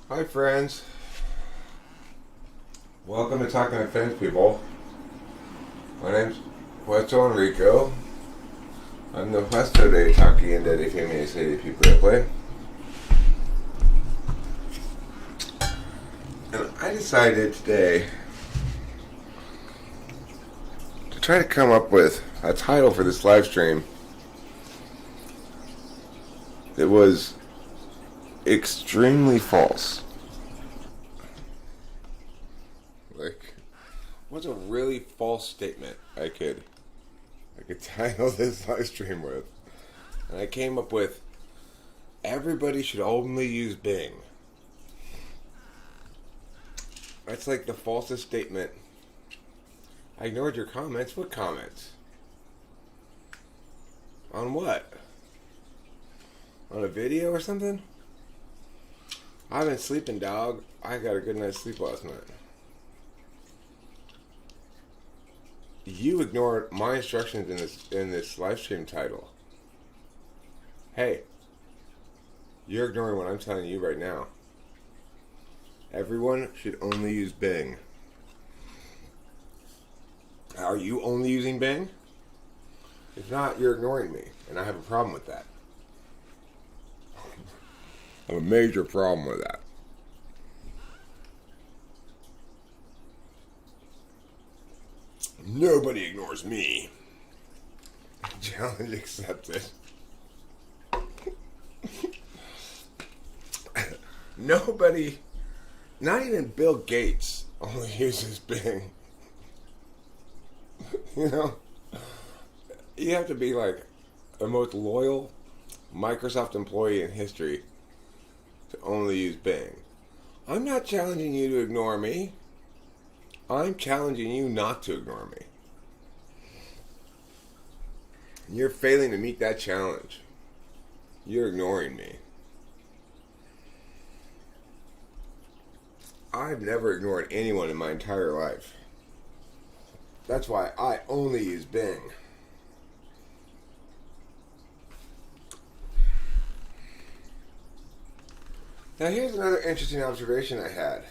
Hi, friends. Welcome to Talking to Fence People. My name's Puerto Enrico. I'm the pastor de Taki and Daddy Family City People Airplane. And I decided today to try to come up with a title for this live stream that was extremely false. Like, what's a really false statement I could title this live stream with? And I came up with, everybody should only use Bing. That's like the falsest statement. I ignored your comments. What comments? On what? On a video or something? I've been sleeping, dog. I got a good night's sleep last night. You ignored my instructions in this live stream title. Hey, you're ignoring what I'm telling you right now. Everyone should only use Bing. Are you only using Bing? If not, you're ignoring me, and I have a problem with that. I have a major problem with that. Nobody ignores me. Challenge accepted. Nobody, not even Bill Gates, only uses Bing. You know, you have to be like the most loyal Microsoft employee in history to only use Bing. I'm not challenging you to ignore me. I'm challenging you not to ignore me. You're failing to meet that challenge. You're ignoring me. I've never ignored anyone in my entire life. That's why I only use Bing. Now here's another interesting observation I had.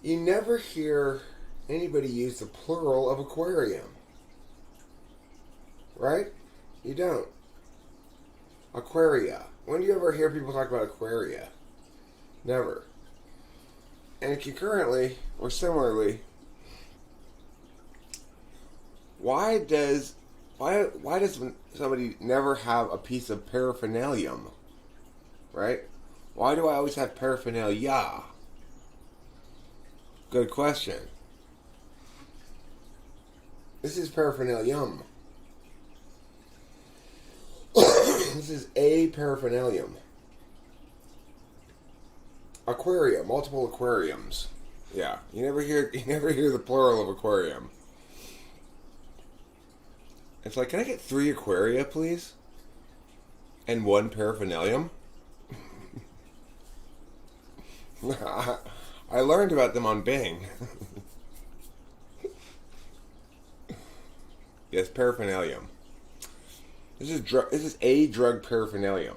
You never hear anybody use the plural of aquarium. Right? You don't. Aquaria. When do you ever hear people talk about aquaria? Never. And concurrently, or similarly, why does somebody never have a piece of paraphernalia? Right? Why do I always have paraphernalia? Good question. This is paraphernalia. This is a paraphernalia. Aquarium, multiple aquariums. Yeah, you never hear the plural of aquarium. It's like, can I get 3 aquaria, please? And 1 paraphernalia? I learned about them on Bing. Yes, paraphernalia. This is a drug paraphernalia.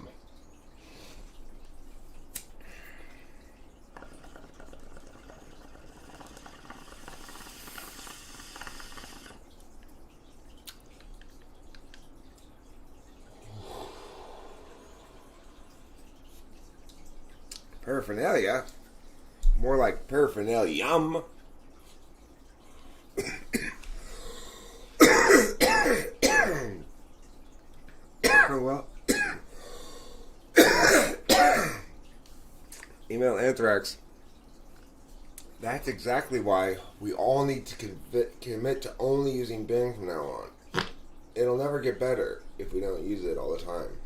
Paraphernalia? More like paraphernalium. Well, email anthrax. That's exactly why we all need to commit to only using Bing from now on. It'll never get better if we don't use it all the time.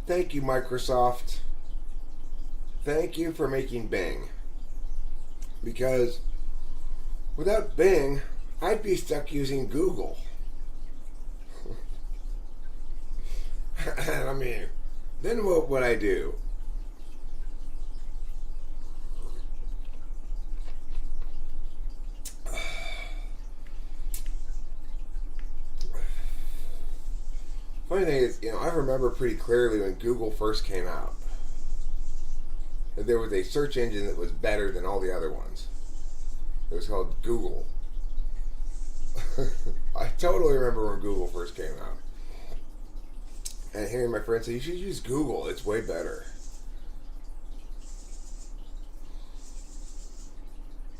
Thank you, Microsoft. Thank you for making Bing. Because without Bing, I'd be stuck using Google. I mean, then what would I do? funny thing is, I remember pretty clearly when Google first came out that there was a search engine that was better than all the other ones. It was called Google. I totally remember when Google first came out. And hearing my friend say, you should use Google, it's way better.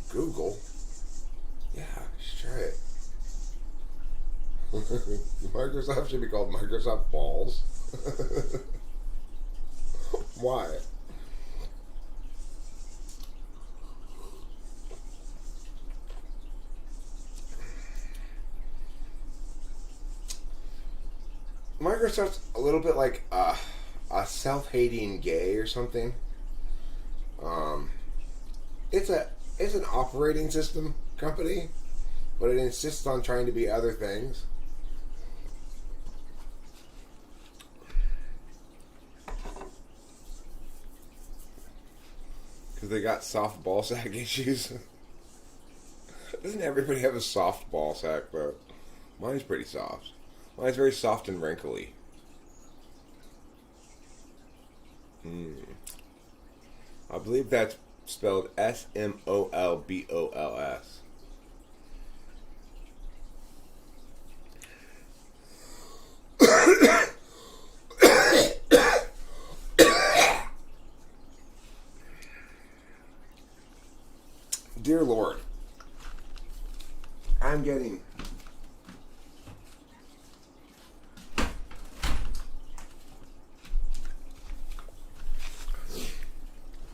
Google? Yeah, you should try it. Microsoft should be called Microsoft Balls. Why? Microsoft's a little bit like a self-hating gay or something. It's an operating system company, but it insists on trying to be other things. Because they got soft ball sack issues. Doesn't everybody have a soft ball sack, though? Mine's pretty soft. Mine's very soft and wrinkly. I believe that's spelled Smolbolls. Dear Lord, I'm getting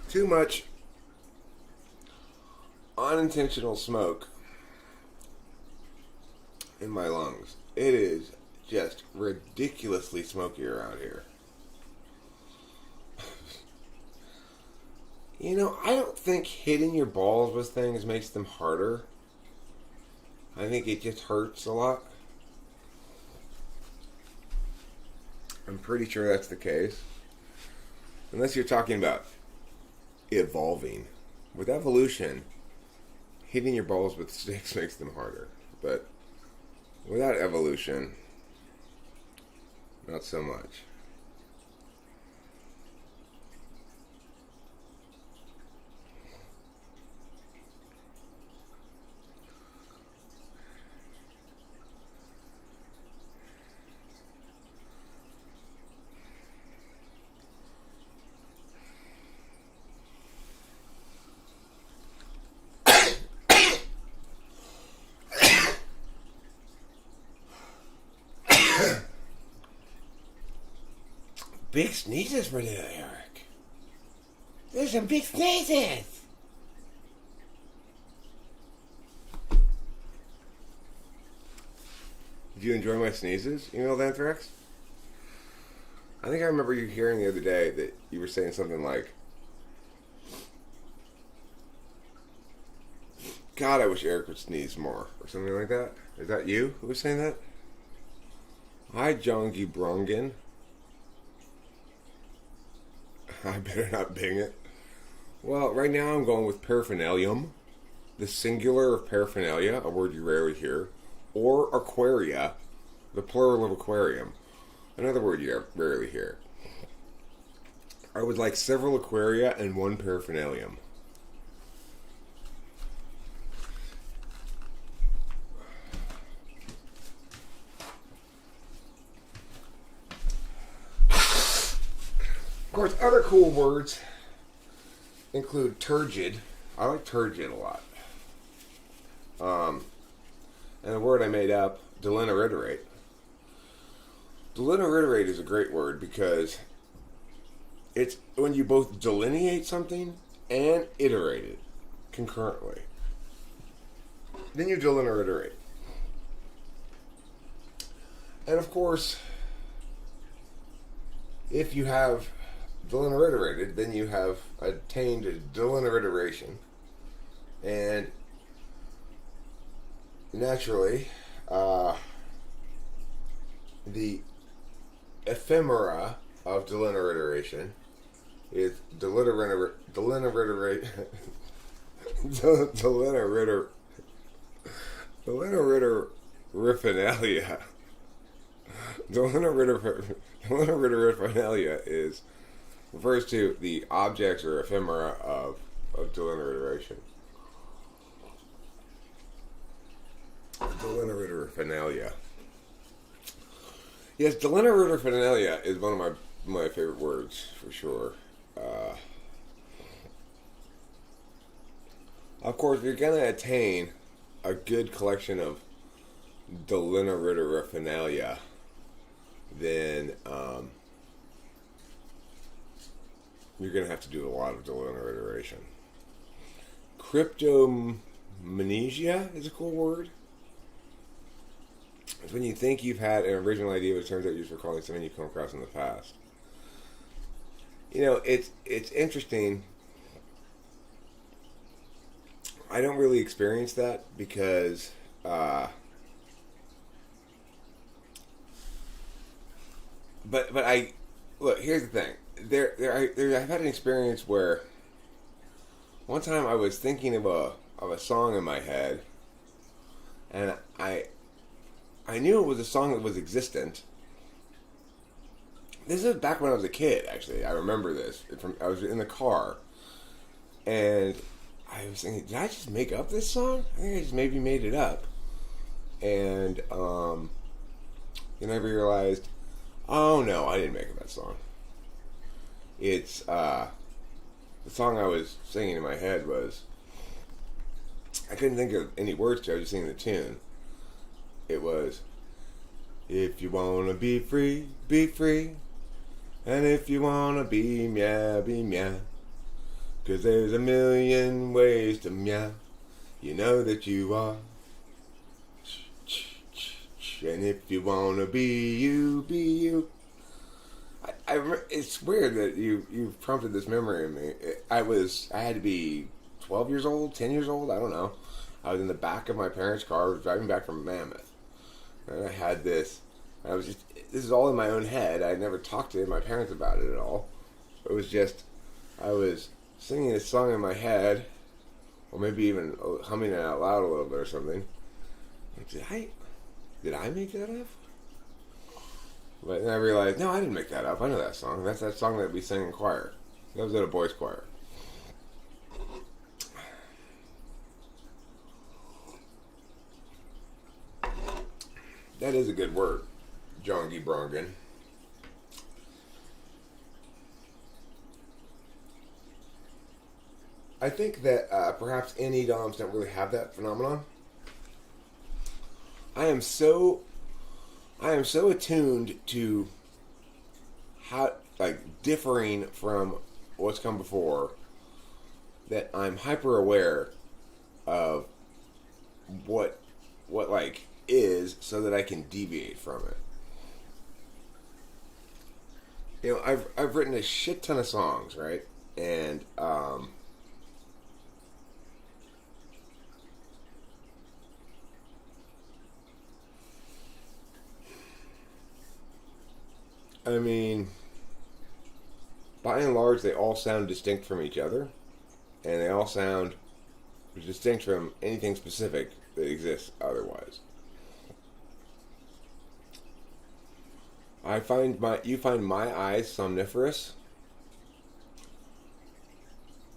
too much unintentional smoke in my lungs. It is just ridiculously smoky around here. I don't think hitting your balls with things makes them harder. I think it just hurts a lot. I'm pretty sure that's the case. Unless you're talking about evolving. With evolution, hitting your balls with sticks makes them harder. But without evolution, not so much. Big sneezes for today, Eric. There's some big sneezes. Did you enjoy my sneezes, emailed Anthrax? I think I remember you hearing the other day that you were saying something like, God, I wish Eric would sneeze more, or something like that. Is that you who was saying that? Hi, Jongi Brongen. I better not bing it. Well, right now I'm going with paraphernalium, the singular of paraphernalia, a word you rarely hear, or aquaria, the plural of aquarium, another word you rarely hear. I would like several aquaria and one paraphernalium. Of course, other cool words include turgid. I like turgid a lot. And a word I made up, delineiterate. Delineiterate is a great word because it's when you both delineate something and iterate it concurrently. Then you delineiterate. And of course, if you have delineiterated, then you have attained a delineiteration. And naturally, the ephemera of delineiteration is delineiterate Delinaridophernalia refers to the objects or ephemera of delinaridation. Delinaridophernalia. Yes, delinaridophernalia is one of my favorite words for sure. Of course, if you're going to attain a good collection of delinaridophernalia, then you're going to have to do a lot of delinaridation. Cryptomnesia is a cool word. It's when you think you've had an original idea, but it turns out you're just recalling something you've come across in the past. You know, it's interesting. I don't really experience that because but I look. Here's the thing. I've had an experience where one time I was thinking of a song in my head, and I knew it was a song that was existent. This is back when I was a kid. Actually, I remember this. I was in the car, and I was thinking, did I just make up this song? I think I just maybe made it up. And then I realized, oh no, I didn't make up that song. It's the song I was singing in my head was, I couldn't think of any words to it. I was just singing the tune. It was, if you wanna be free, be free. And if you wanna be meow, be meow. 'Cause there's a million ways to meow. You know that you are. And if you wanna be you, be you. It's weird that you've prompted this memory in me. I had to be 12 years old, 10 years old, I don't know. I was in the back of my parents' car. I was driving back from Mammoth. And I had this. This is all in my own head. I never talked to my parents about it at all. It was just, I was singing this song in my head, or maybe even humming it out loud a little bit or something. Did I make that up? But then I realized, no, I didn't make that up. I know that song. That's that song that we sang in choir. That was at a boys' choir. That is a good word, John G. Brongan. I think that perhaps NE-DOMs don't really have that phenomenon. I am so attuned to how, differing from what's come before, that I'm hyper aware of what is, so that I can deviate from it. You know, I've written a shit ton of songs, right? And I mean, by and large, they all sound distinct from each other, and they all sound distinct from anything specific that exists otherwise. You find my eyes somniferous.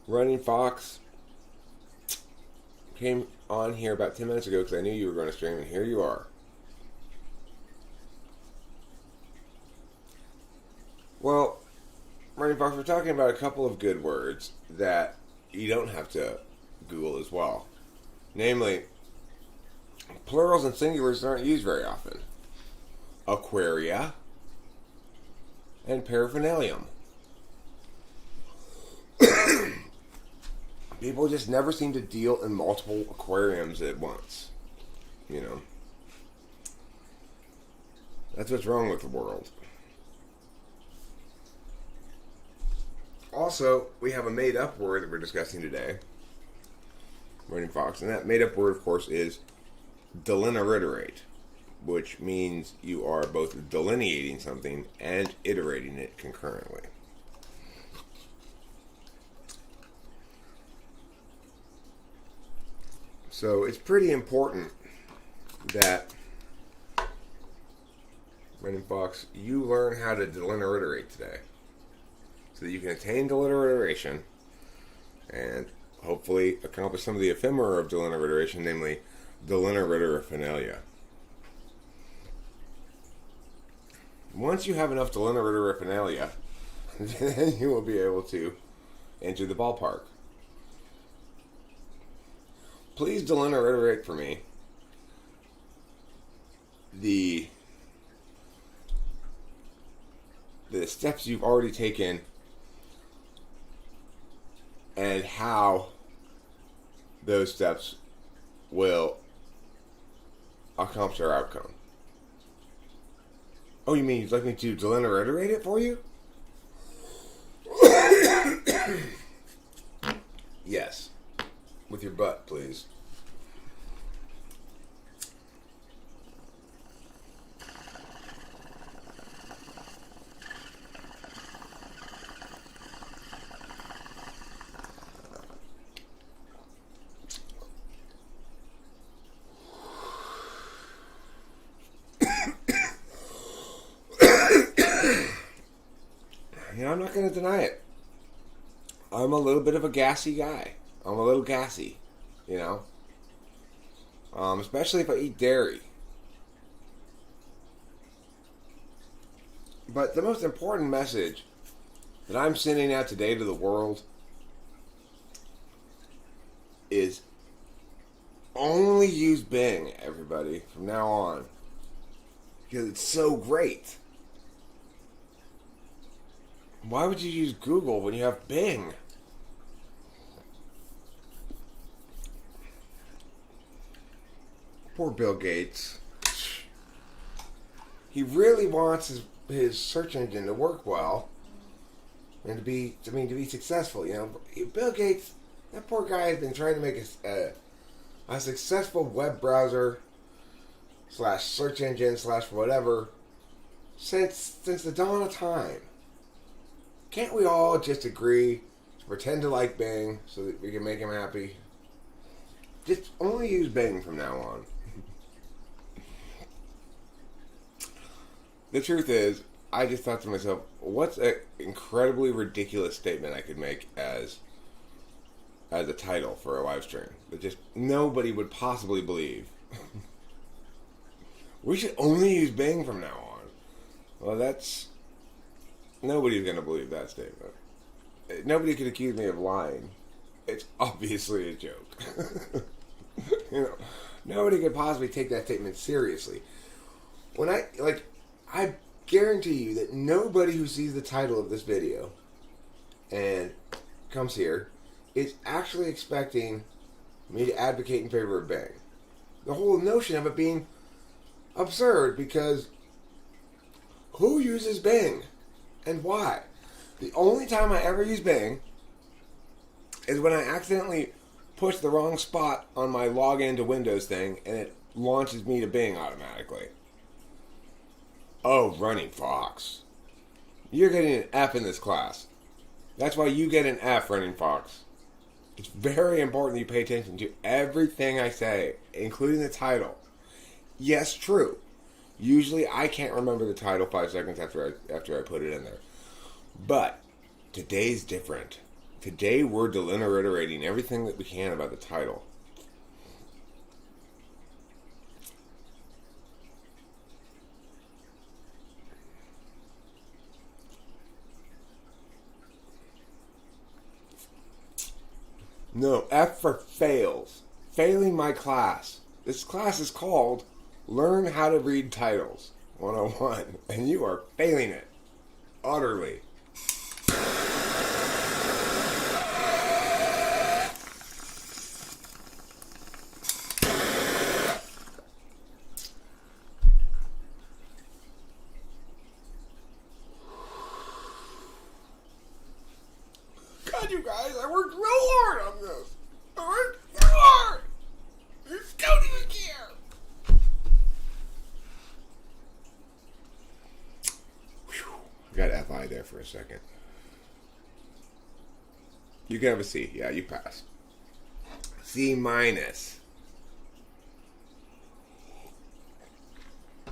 Running Fox came on here about 10 minutes ago because I knew you were going to stream, and here you are. Well, Running Fox, we're talking about a couple of good words that you don't have to Google as well. Namely, plurals and singulars aren't used very often. Aquaria and paraphernalium. People just never seem to deal in multiple aquariums at once. You know. That's what's wrong with the world. Also, we have a made-up word that we're discussing today, Running Fox, and that made-up word, of course, is delineritorate, which means you are both delineating something and iterating it concurrently. So it's pretty important that Brendan Fox, you learn how to deliterate today. So that you can attain deliteration and hopefully accomplish some of the ephemera of deliteration, namely deliteraphernalia. Once you have enough deliteraphernalia, then you will be able to enter the ballpark. Please deliterate for me the steps you've already taken and how those steps will accomplish our outcome. Oh, you mean you'd like me to deliterate it for you? Yes. With your butt, please. I'm not going to deny it. I'm a little bit of a gassy guy. I'm a little gassy, especially if I eat dairy. But the most important message that I'm sending out today to the world is only use Bing, everybody, from now on. Because it's so great. Why would you use Google when you have Bing? Poor Bill Gates. He really wants his search engine to work well and to be successful. Bill Gates, that poor guy has been trying to make a successful web browser / search engine / whatever since the dawn of time. Can't we all just agree to pretend to like Bing so that we can make him happy? Just only use Bing from now on. The truth is, I just thought to myself, what's an incredibly ridiculous statement I could make as a title for a live stream that just nobody would possibly believe? We should only use Bing from now on. Well, nobody's going to believe that statement. Nobody could accuse me of lying. It's obviously a joke. Nobody could possibly take that statement seriously. I guarantee you that nobody who sees the title of this video and comes here is actually expecting me to advocate in favor of Bing. The whole notion of it being absurd, because who uses Bing and why? The only time I ever use Bing is when I accidentally push the wrong spot on my login to Windows thing and it launches me to Bing automatically. Oh, Running Fox. You're getting an F in this class. That's why you get an F, Running Fox. It's very important that you pay attention to everything I say, including the title. Yes, true. Usually I can't remember the title 5 seconds after I put it in there. But today's different. Today we're deliterating everything that we can about the title. No, F for fails. Failing my class. This class is called Learn How to Read Titles 101, and you are failing it. Utterly. God, you guys, I worked real hard on this. I worked real hard. You don't even care. Whew. I got FI there for a second. You can have a C. Yeah, you pass. C minus.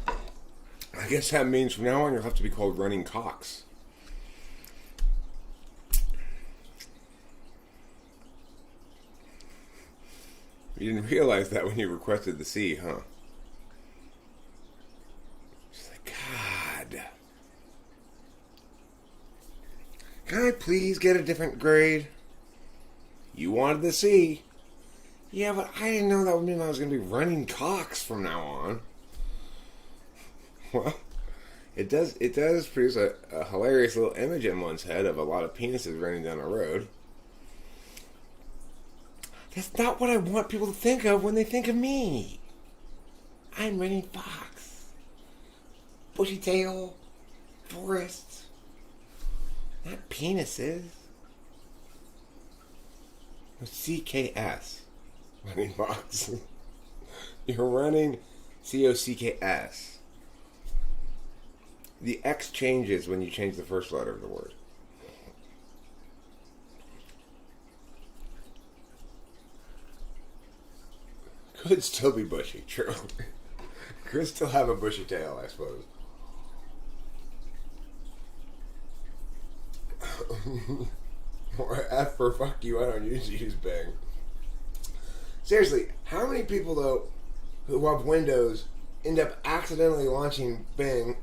I I guess that means from now on you'll have to be called Running Cox. You didn't realize that when you requested the C, huh? She's like, God. Can I please get a different grade? You wanted the C. Yeah, but I didn't know that would mean I was going to be Running Cox from now on. Well, it does produce a hilarious little image in one's head of a lot of penises running down a road. That's not what I want people to think of when they think of me. I'm Running Fox. Bushy tail. Forests. Not penises. CKS. Running Fox. You're running COCKS. The X changes when you change the first letter of the word. Could still be bushy, true. Could still have a bushy tail, I suppose. Or F for fuck you, I don't usually use Bing. Seriously, how many people, though, who have Windows end up accidentally launching Bing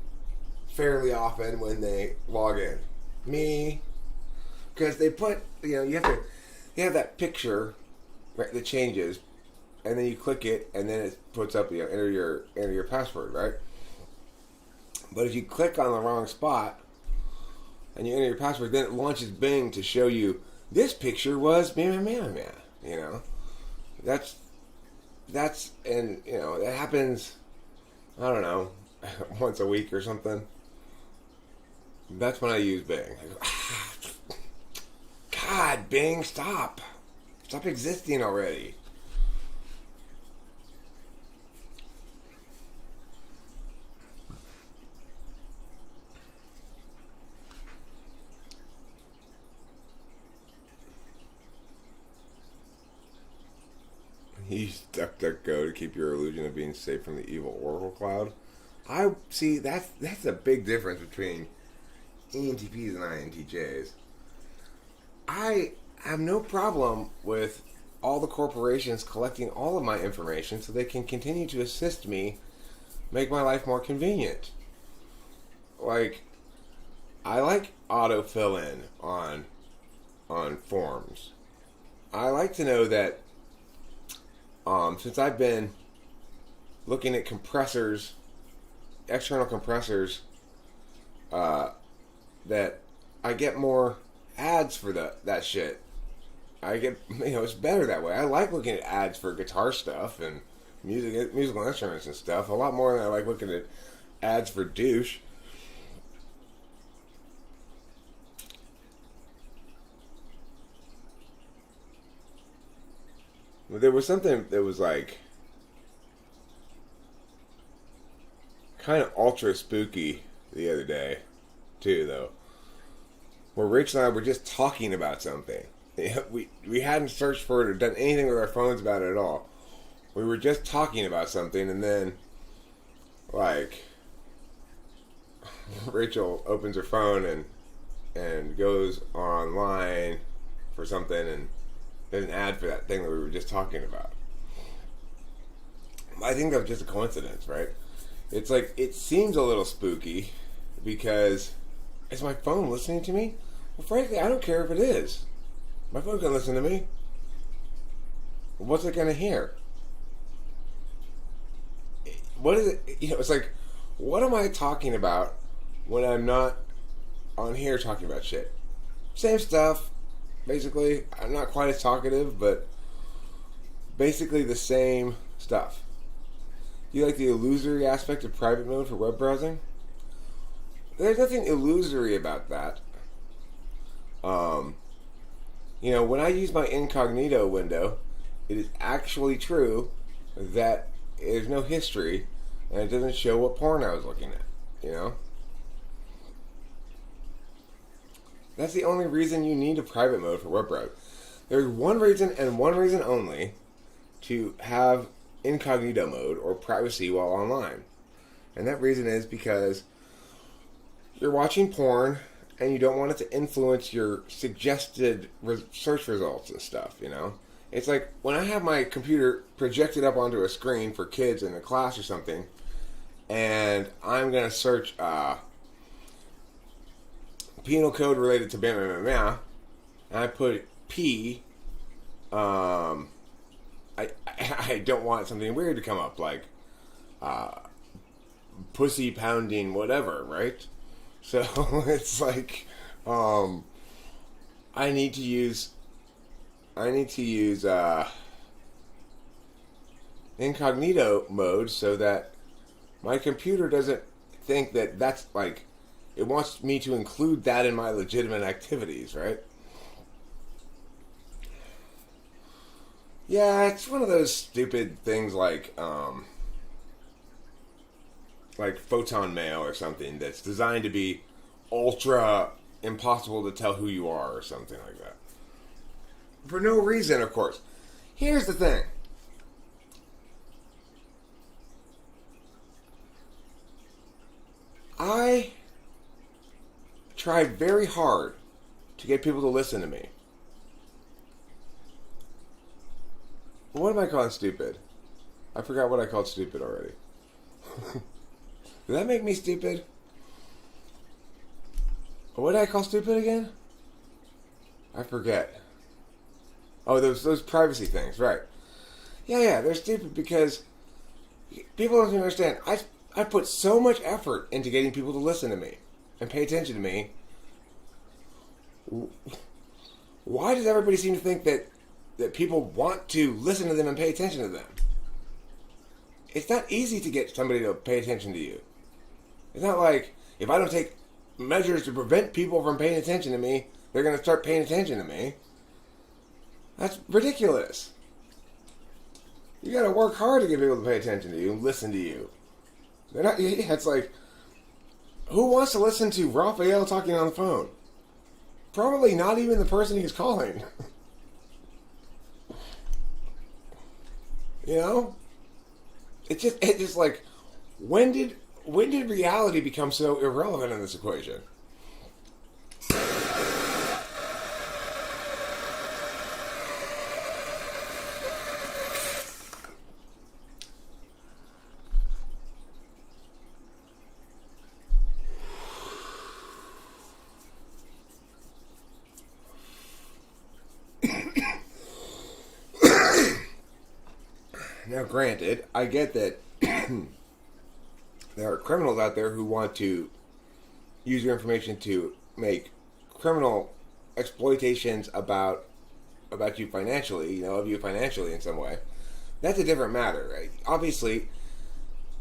fairly often when they log in? Me. Because they put, you have that picture, right, that changes, and then you click it, and then it puts up, enter your password, right? But if you click on the wrong spot, and you enter your password, then it launches Bing to show you, this picture was meh. That's, and, that happens, I don't know, once a week or something. That's when I use Bing. I go, God, Bing, stop. Stop existing already. You use DuckDuckGo to keep your illusion of being safe from the evil Oracle Cloud. I see that's a big difference between ENTPs and INTJs. I have no problem with all the corporations collecting all of my information so they can continue to assist me make my life more convenient. Like, I like auto fill in on forms. I like to know that since I've been looking at compressors, external compressors, that I get more ads for that shit. I get, it's better that way. I like looking at ads for guitar stuff and musical instruments and stuff a lot more than I like looking at ads for douche. There was something that was like kind of ultra spooky the other day, too, though, where Rachel and I were just talking about something. We hadn't searched for it or done anything with our phones about it at all. We were just talking about something, and then, like, Rachel opens her phone and goes online for something, and there's an ad for that thing that we were just talking about. I think that was just a coincidence, right? It's like, it seems a little spooky because, is my phone listening to me? Well, frankly, I don't care if it is. My phone can listen to me. What's it going to hear? What is it? It's like, what am I talking about when I'm not on here talking about shit? Same stuff. Basically, I'm not quite as talkative, but basically the same stuff. Do you like the illusory aspect of private mode for web browsing? There's nothing illusory about that. When I use my incognito window, it is actually true that there's no history and it doesn't show what porn I was looking at, That's the only reason you need a private mode for web browsing. There's one reason and one reason only to have incognito mode or privacy while online. And that reason is because you're watching porn and you don't want it to influence your suggested search results and stuff, you know? It's like when I have my computer projected up onto a screen for kids in a class or something, and I'm going to search penal code related to bam, bam, bam, bam, and I put P, I don't want something weird to come up, like pussy pounding whatever, right? So it's like I need to use incognito mode so that my computer doesn't think that that's like, it wants me to include that in my legitimate activities, right? Yeah, it's one of those stupid things like photon mail or something that's designed to be ultra impossible to tell who you are or something like that. For no reason, of course. Here's the thing. I tried very hard to get people to listen to me. What am I calling stupid? I forgot what I called stupid already. Did that make me stupid? What did I call stupid again? I forget. Oh, those privacy things, right. Yeah, they're stupid because people don't understand. I put so much effort into getting people to listen to me and pay attention to me. Why does everybody seem to think that people want to listen to them and pay attention to them? It's not easy to get somebody to pay attention to you. It's not like if I don't take measures to prevent people from paying attention to me, they're going to start paying attention to me. That's ridiculous. You got to work hard to get people to pay attention to you and listen to you. They're not. Yeah, it's like, who wants to listen to Raphael talking on the phone? Probably not even the person he's calling. You know? It's just like, when did reality become so irrelevant in this equation? Now, granted, I get that there are criminals out there who want to use your information to make criminal exploitations about you financially, of you financially in some way. That's a different matter, right? Obviously,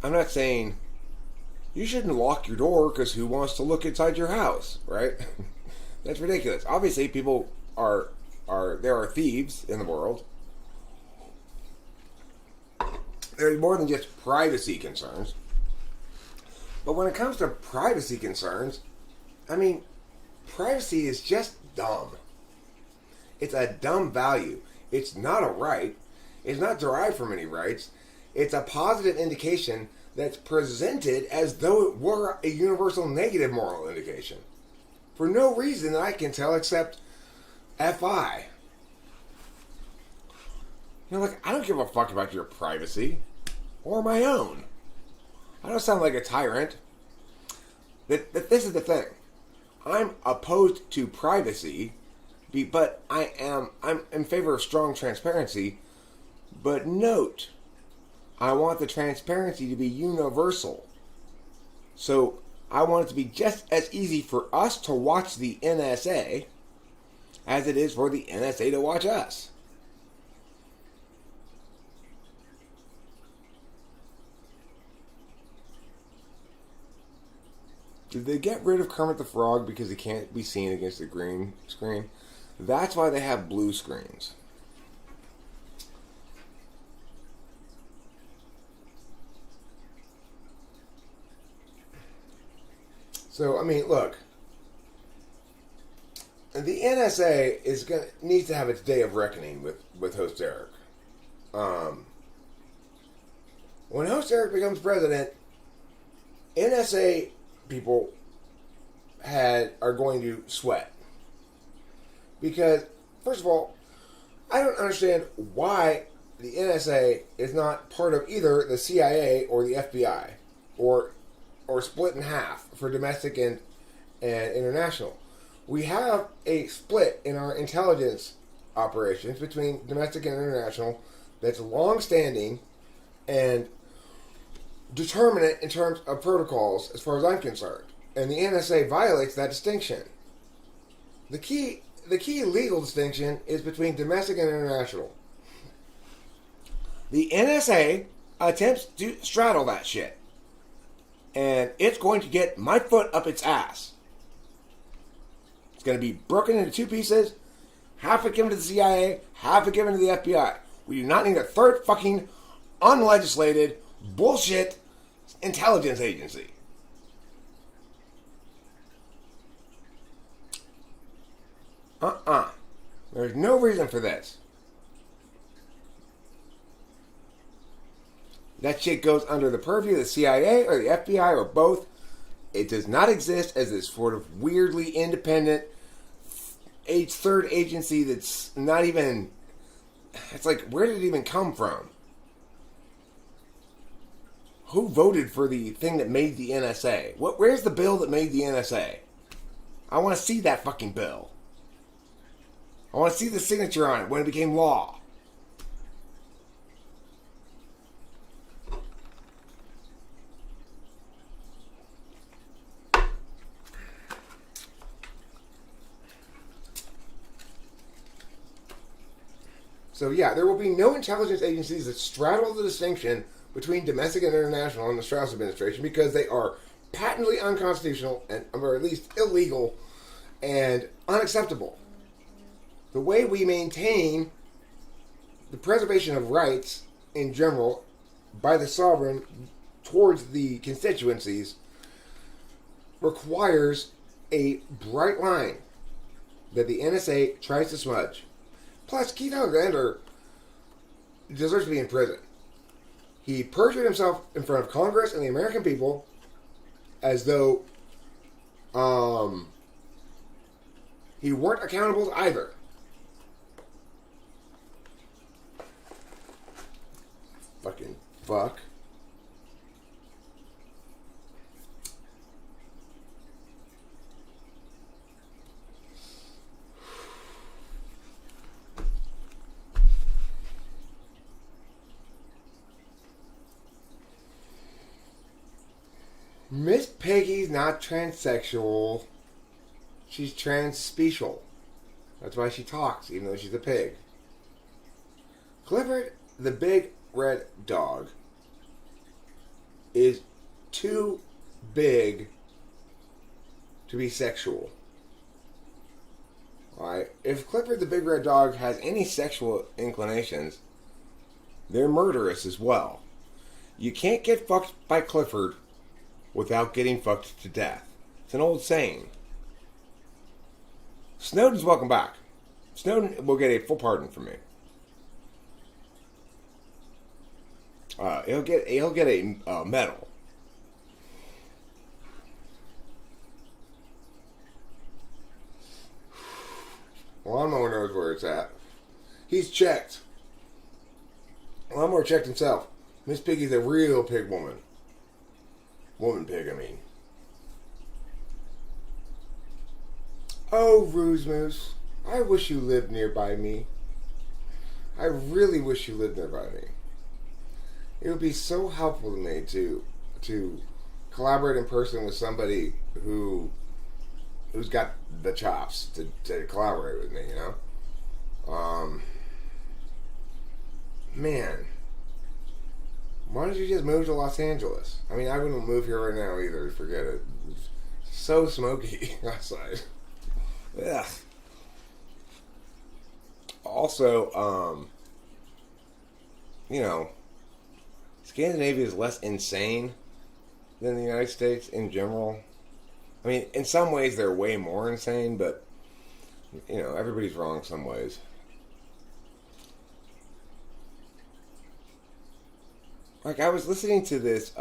I'm not saying you shouldn't lock your door because who wants to look inside your house, right? That's ridiculous. Obviously, there are thieves in the world. There's more than just privacy concerns. But when it comes to privacy concerns, I mean, privacy is just dumb. It's a dumb value. It's not a right. It's not derived from any rights. It's a positive indication that's presented as though it were a universal negative moral indication. For no reason that I can tell except FI. I don't give a fuck about your privacy. Or my own. I don't sound like a tyrant. This is the thing. I'm opposed to privacy, but I'm in favor of strong transparency. But note, I want the transparency to be universal. So I want it to be just as easy for us to watch the NSA as it is for the NSA to watch us. Did they get rid of Kermit the Frog because he can't be seen against the green screen? That's why they have blue screens. So, I mean, look. The NSA needs to have its day of reckoning with Host Eric. When Host Eric becomes president, NSA people are going to sweat. Because, first of all, I don't understand why the NSA is not part of either the CIA or the FBI, or split in half for domestic and international. We have a split in our intelligence operations between domestic and international that's long-standing and determinate in terms of protocols, as far as I'm concerned. And the NSA violates that distinction. The key legal distinction is between domestic and international. The NSA attempts to straddle that shit. And it's going to get my foot up its ass. It's going to be broken into two pieces. Half it given to the CIA, half it given to the FBI. We do not need a third fucking unlegislated bullshit intelligence agency. There's no reason for this. That shit goes under the purview of the CIA or the FBI or both. It does not exist as this sort of weirdly independent third agency that's not even... It's like, where did it even come from? Who voted for the thing that made the NSA? Where's the bill that made the NSA? I want to see that fucking bill. I want to see the signature on it when it became law. So yeah, there will be no intelligence agencies that straddle the distinction between domestic and international in the Strauss administration because they are patently unconstitutional or at least illegal and unacceptable. The way we maintain the preservation of rights in general by the sovereign towards the constituencies requires a bright line that the NSA tries to smudge. Plus, Keith Alexander deserves to be in prison. He perjured himself in front of Congress and the American people as though he weren't accountable to either. Fucking fuck. Miss Piggy's not transsexual. She's transspecial. That's why she talks, even though she's a pig. Clifford, the big red dog, is too big to be sexual. Alright? If Clifford, the big red dog, has any sexual inclinations, they're murderous as well. You can't get fucked by Clifford without getting fucked to death. It's an old saying. Snowden's welcome back. Snowden will get a full pardon from me. He'll get a medal. Lawnmower knows where it's at. He's checked. Lawnmower checked himself. Miss Piggy's a real pig woman. Woman pig, I mean. Oh, Ruse Moose, I wish you lived nearby me. I really wish you lived nearby me. It would be so helpful to me to collaborate in person with somebody who's got the chops to collaborate with me, you know? Man. Why don't you just move to Los Angeles? I mean, I wouldn't move here right now either. Forget it. It's so smoky outside. Ugh. Also, you know, Scandinavia is less insane than the United States in general. I mean, in some ways they're way more insane, but, you know, everybody's wrong some ways. Like, I was listening to this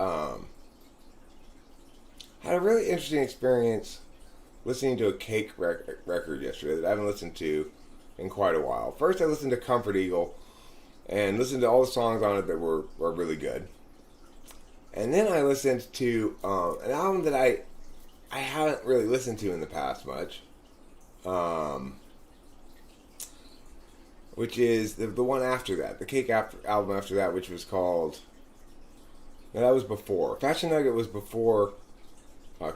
had a really interesting experience listening to a Cake record yesterday that I haven't listened to in quite a while. First, I listened to Comfort Eagle and listened to all the songs on it that were really good. And then I listened to an album that I haven't really listened to in the past much, which is the one after that, the Cake album after that, which was called... No, that was before. Fashion Nugget was before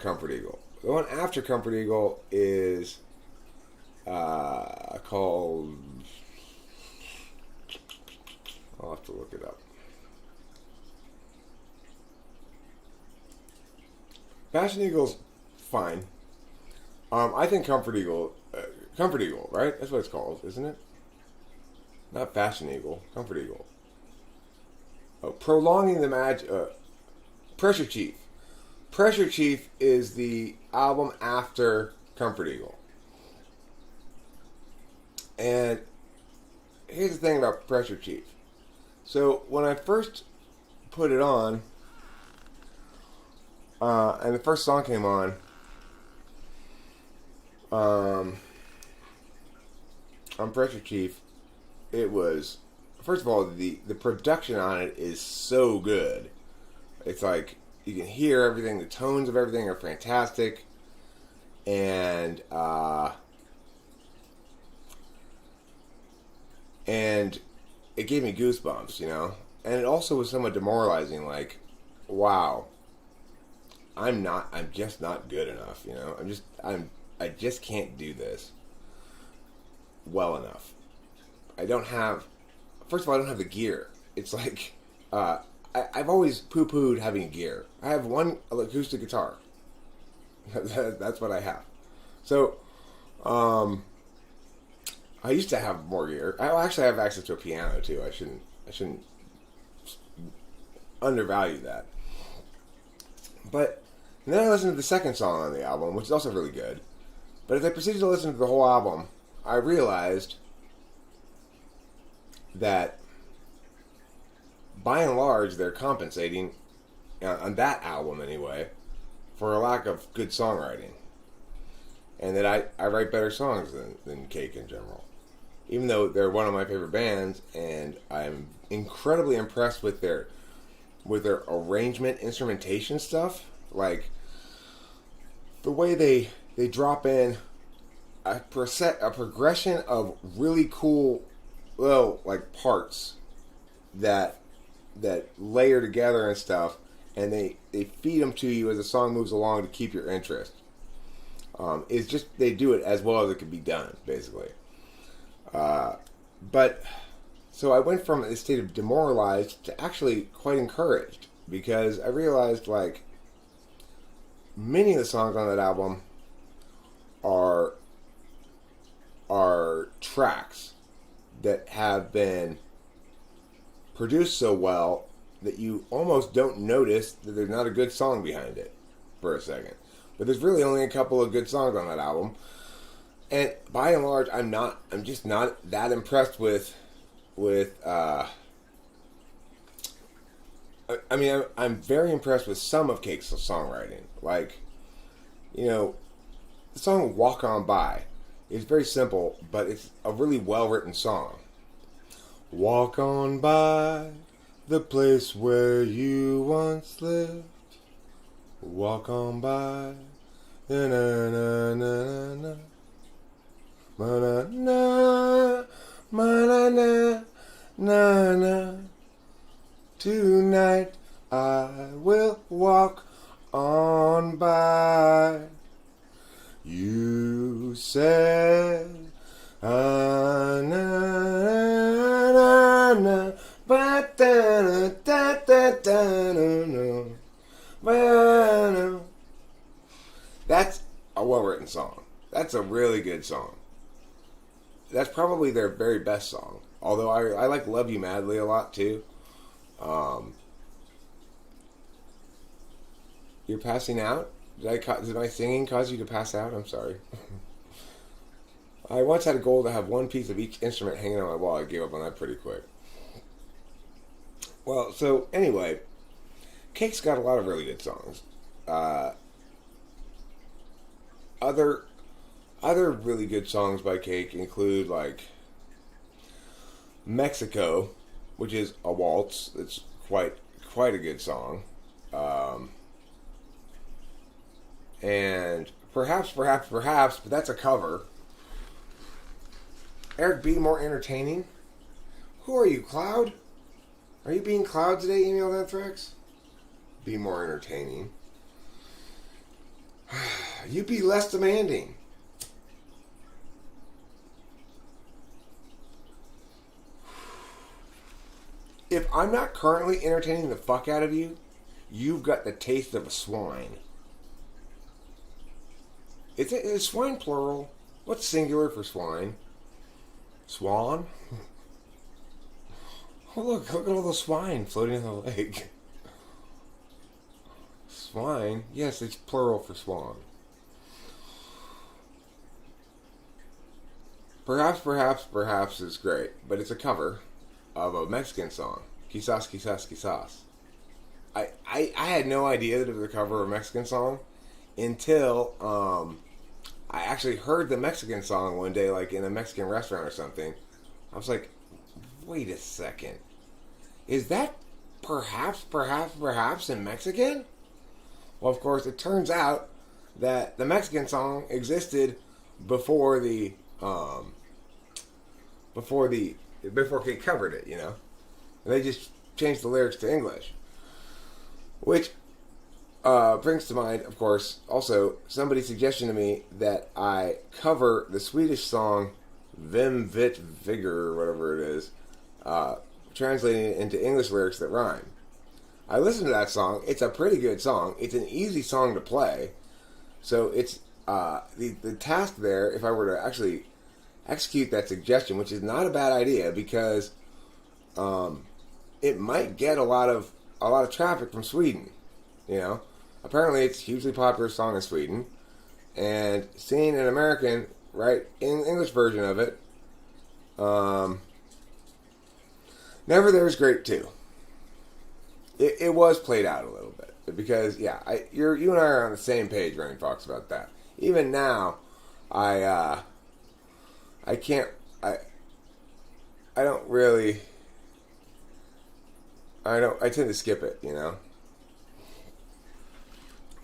Comfort Eagle. The one after Comfort Eagle is called... I'll have to look it up. Fashion Eagle's fine. I think Comfort Eagle, right? That's what it's called, isn't it? Not Fashion Eagle, Comfort Eagle. Prolonging the Magic. Pressure Chief. Pressure Chief is the album after Comfort Eagle. And here's the thing about Pressure Chief. So when I first put it on, and the first song came on, on Pressure Chief, it was, first of all, the production on it is so good. It's like, you can hear everything, the tones of everything are fantastic, and it gave me goosebumps, you know? And it also was somewhat demoralizing, like, wow, I'm just not good enough, you know? I just can't do this well enough. First of all, I don't have the gear. It's like, I've always poo-pooed having gear. I have one acoustic guitar. That's what I have. So, I used to have more gear. I actually have access to a piano too. I shouldn't undervalue that. But then I listened to the second song on the album, which is also really good. But as I proceeded to listen to the whole album, I realized that by and large they're compensating, on that album anyway, for a lack of good songwriting. And that I write better songs than Cake in general. Even though they're one of my favorite bands, and I'm incredibly impressed with their arrangement, instrumentation stuff. Like, the way they drop in a progression of really cool little, like, parts that layer together and stuff, and they feed them to you as the song moves along to keep your interest. It's just, they do it as well as it can be done, basically. But so I went from a state of demoralized to actually quite encouraged, because I realized, like, many of the songs on that album are tracks that have been produced so well that you almost don't notice that there's not a good song behind it for a second. But there's really only a couple of good songs on that album. And by and large, I'm just not that impressed with I'm very impressed with some of Cake's songwriting. Like, you know, the song Walk On By is very simple, but it's a really well-written song. Walk on by the place where you once lived. Walk on by. Na na na na na. Ma na na. Ma na na. Na na. Tonight I will walk on by. You said, ah, na na na, ba da da da da no, ba no. That's a well-written song. That's a really good song. That's probably their very best song. Although I like Love You Madly a lot too. You're passing out? Did my singing cause you to pass out? I'm sorry. I once had a goal to have one piece of each instrument hanging on my wall. I gave up on that pretty quick. Well, so anyway, Cake's got a lot of really good songs. other other really good songs by Cake include like Mexico, which is a waltz. It's quite a good song. Um, and perhaps, but that's a cover. Eric B. More entertaining. Who are you, Cloud? Are you being Cloud today, Email Anthrax? Be more entertaining. You be less demanding. If I'm not currently entertaining the fuck out of you, you've got the taste of a swine. Is swine plural? What's singular for swine? Swan? Oh look at all the swine floating in the lake. Swine? Yes, it's plural for swan. Perhaps is great, but it's a cover of a Mexican song. Quizás, quizás, quizás. I had no idea that it was a cover of a Mexican song until I actually heard the Mexican song one day, like in a Mexican restaurant or something. I was like, wait a second. Is that perhaps in Mexican? Well, of course, it turns out that the Mexican song existed before before Kate covered it, you know. And they just changed the lyrics to English. Which brings to mind, of course, also somebody's suggestion to me that I cover the Swedish song Vem Vit Vigor, or whatever it is, translating it into English lyrics that rhyme. I listened to that song. It's a pretty good song. It's an easy song to play. So it's the task there, if I were to actually execute that suggestion, which is not a bad idea, because it might get a lot of traffic from Sweden. You know, apparently it's a hugely popular song in Sweden, and seeing an American right in English version of it, Never There is great too. It was played out a little bit because you and I are on the same page, Running Fox, about that. Even now, I can't. I don't really. I tend to skip it, you know.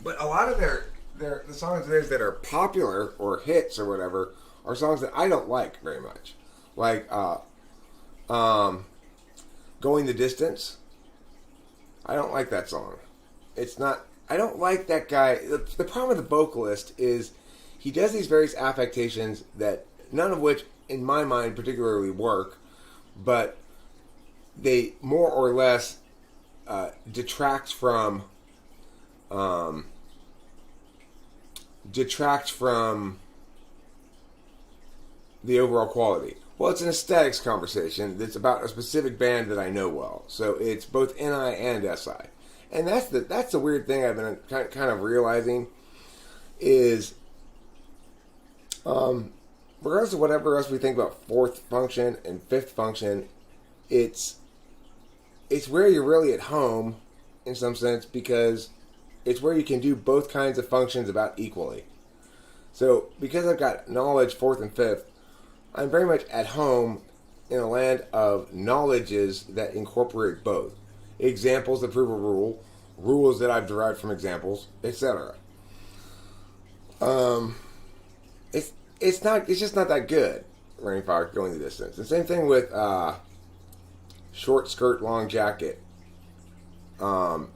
But a lot of the songs of theirs that are popular or hits or whatever are songs that I don't like very much, like "Going the Distance." I don't like that song. It's not. I don't like that guy. The problem with the vocalist is he does these various affectations that none of which, in my mind, particularly work, but they more or less detract from the overall quality. Well, it's an aesthetics conversation that's about a specific band that I know well. So it's both NI and SI. And that's the weird thing I've been kind of realizing is, regardless of whatever else we think about fourth function and fifth function, it's where you're really at home in some sense, because it's where you can do both kinds of functions about equally. So because I've got knowledge fourth and fifth, I'm very much at home in a land of knowledges that incorporate both. Examples that prove a rule, rules that I've derived from examples, etc. It's just not that good, Running Fox, Going the Distance. The same thing with Short Skirt, Long Jacket. No,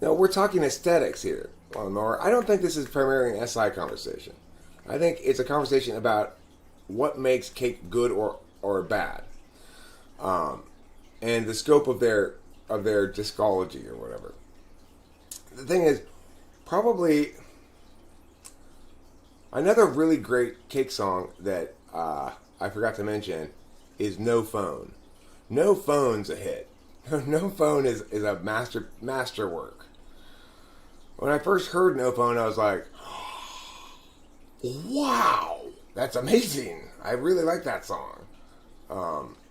we're talking aesthetics here, Lawnmower. I don't think this is primarily an SI conversation. I think it's a conversation about what makes Cake good or bad, and the scope of their discology or whatever. The thing is, probably another really great Cake song that I forgot to mention is "No Phone." "No Phone's" a hit. "No Phone" is a masterwork. When I first heard "No Phone," I was like, wow, that's amazing. I really like that song.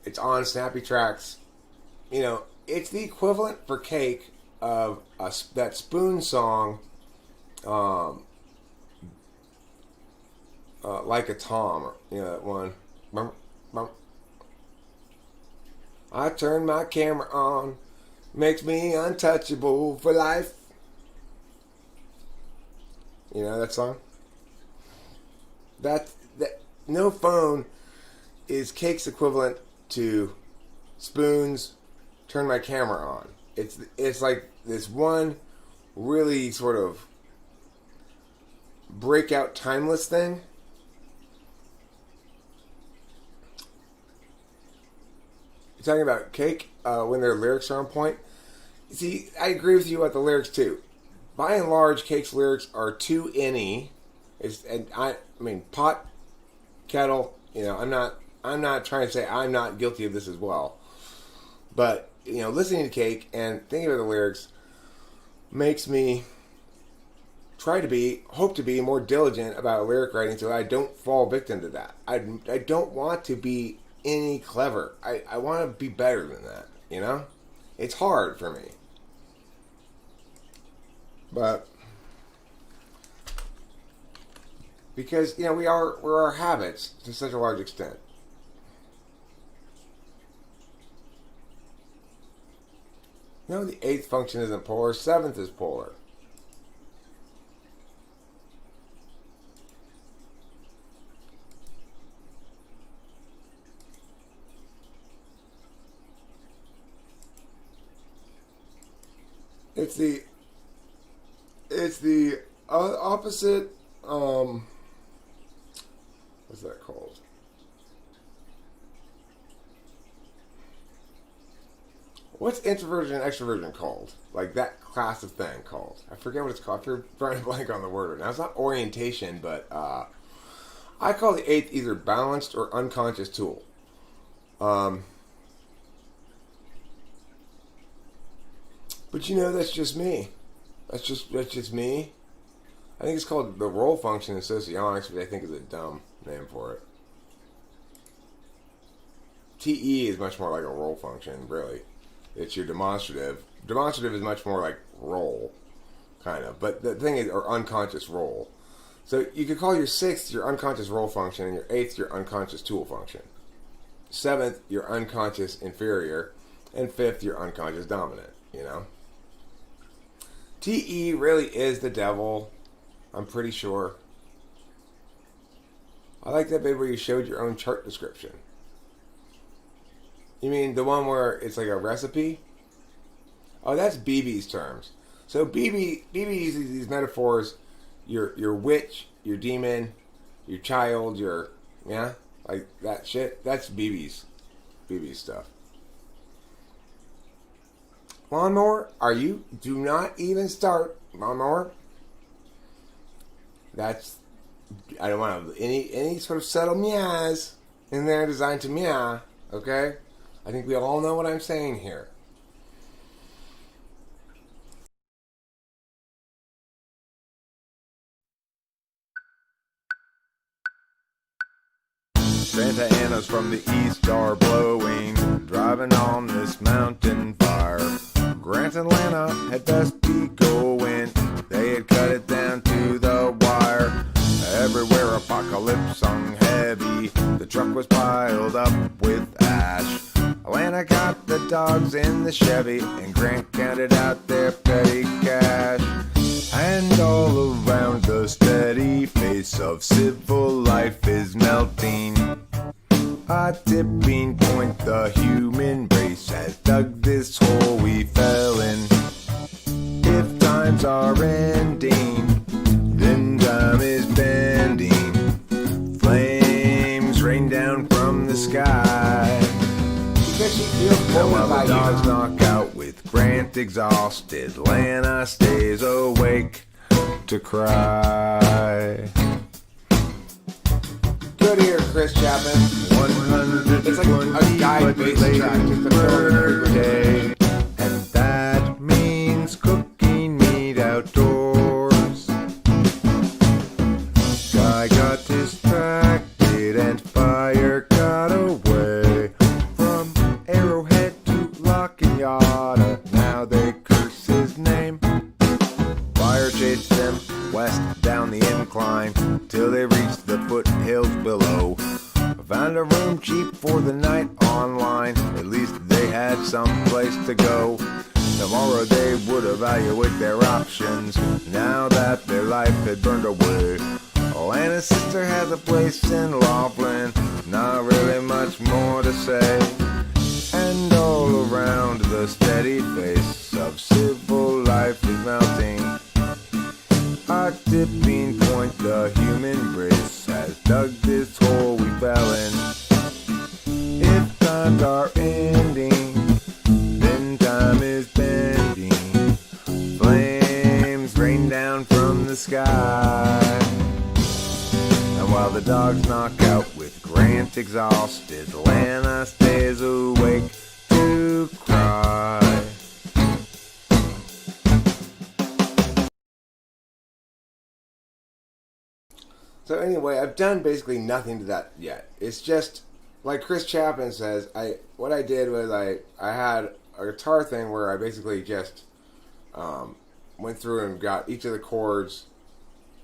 It's on Snappy Tracks. You know, it's the equivalent for Cake of that Spoon song, Like a Tom, that one. Bum, bum. I turn my camera on, makes me untouchable for life. You know that song? That no phone is Cake's equivalent to Spoon's turn my camera on. It's like this one really sort of breakout timeless thing. You're talking about Cake when their lyrics are on point. See, I agree with you about the lyrics too. By and large, Cake's lyrics are too any. I mean pot, kettle. I'm not trying to say I'm not guilty of this as well. But listening to Cake and thinking about the lyrics makes me hope to be more diligent about lyric writing so I don't fall victim to that. I don't want to be any clever. I want to be better than that, It's hard for me. But because, we're our habits to such a large extent. The eighth function isn't polar, seventh is polar. It's the opposite, what's that called? What's introversion and extroversion called? Like that class of thing called? I forget what it's called. I'm trying to blank on the word. Now, it's not orientation, but I call the eighth either balanced or unconscious tool. But that's just me. That's just me. I think it's called the role function in socionics, which I think is a dumb name for it. TE is much more like a role function, really. It's your demonstrative. Demonstrative is much more like role, kind of. But the thing is, or unconscious role. So you could call your sixth your unconscious role function, and your eighth your unconscious tool function. Seventh, your unconscious inferior, and fifth, your unconscious dominant. TE really is the devil. I'm pretty sure. I like that bit where you showed your own chart description. You mean the one where it's like a recipe? Oh, that's BB's terms. So BB uses these metaphors. Your witch, your demon, your child, like that shit. That's BB's stuff. Lawnmower, do not even start. Lawnmower. I don't want any sort of subtle meows in there designed to meow, okay? I think we all know what I'm saying here. Santa Ana's from the east are blowing, driving on this mountain fire. Grant and Lana had best be going, they had cut it down to the wire. Everywhere apocalypse hung heavy, the truck was piled up with ash. Lana got the dogs in the Chevy, and Grant counted out their petty cash. And all around the steady face of civil life is melting. A tipping point, the human race has dug this hole we fell in. If times are ending, then time is bending. Flames rain down from the sky. Now while the dogs knock out with Grant exhausted, Lana stays awake to cry. Good ear, Chris Chapman. 120 it's like a guide bass track, just a birthday. And that means cooking meat outdoors. Guy got distracted and fire got away. From Arrowhead to La Cañada, now they curse his name. Fire chased them west down the incline till they reached the foot know. Found a room cheap for the night online. At least they had some place to go. Tomorrow they would evaluate their options now that their life had burned away. Lana's sister has a place in Laughlin, not really much more to say. And all around the steady face of civil life is mounting. Our tipping point, the human race has dug this hole we fell in. If times are ending, then time is bending. Flames rain down from the sky. And while the dogs knock out with Grant exhausted, Lana stays awake to cry. So anyway, I've done basically nothing to that yet. It's just like Chris Chapin says. What I did was I had a guitar thing where I basically just went through and got each of the chords.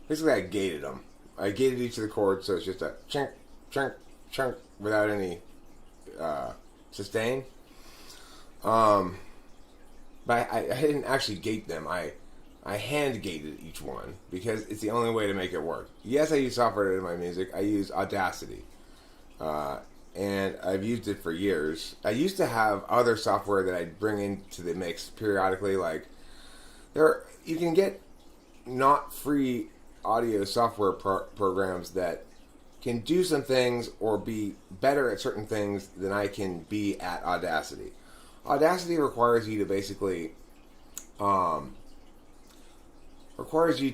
Basically, I gated them. I gated each of the chords, so it's just a chunk, chunk, chunk without any sustain. But I didn't actually gate them. I hand gated each one because it's the only way to make it work. Yes, I use software to edit my music. I use Audacity, and I've used it for years. I used to have other software that I'd bring into the mix periodically. Like you can get not free audio software programs that can do some things or be better at certain things than I can be at Audacity. Audacity requires you to basically requires you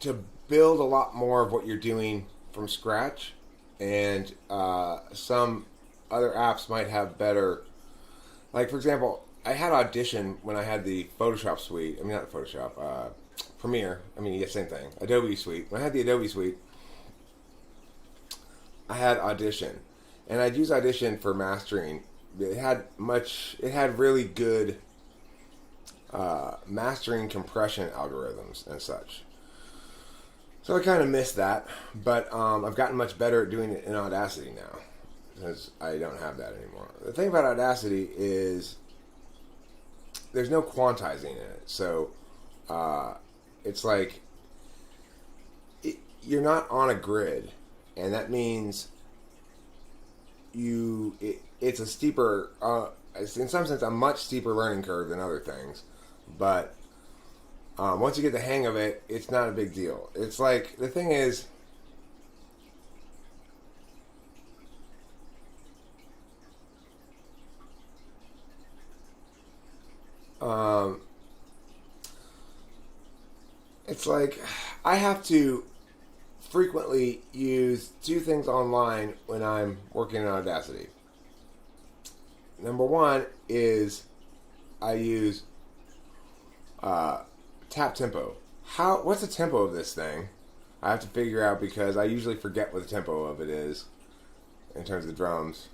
to build a lot more of what you're doing from scratch, and some other apps might have better. Like for example, I had Audition when I had the Photoshop suite. I mean, not Photoshop, Premiere. I mean, yeah, same thing. Adobe suite. When I had the Adobe suite, I had Audition, and I'd use Audition for mastering. It had really good mastering compression algorithms and such. So I kind of missed that, but I've gotten much better at doing it in Audacity now, because I don't have that anymore. The thing about Audacity is there's no quantizing in it, so it's like you're not on a grid, and that means it's a steeper, in some sense, a much steeper learning curve than other things. But once you get the hang of it, it's not a big deal. It's like, the thing is, it's like I have to frequently use two things online when I'm working in Audacity. Number one is I use tap tempo. What's the tempo of this thing? I have to figure out, because I usually forget what the tempo of it is in terms of the drums.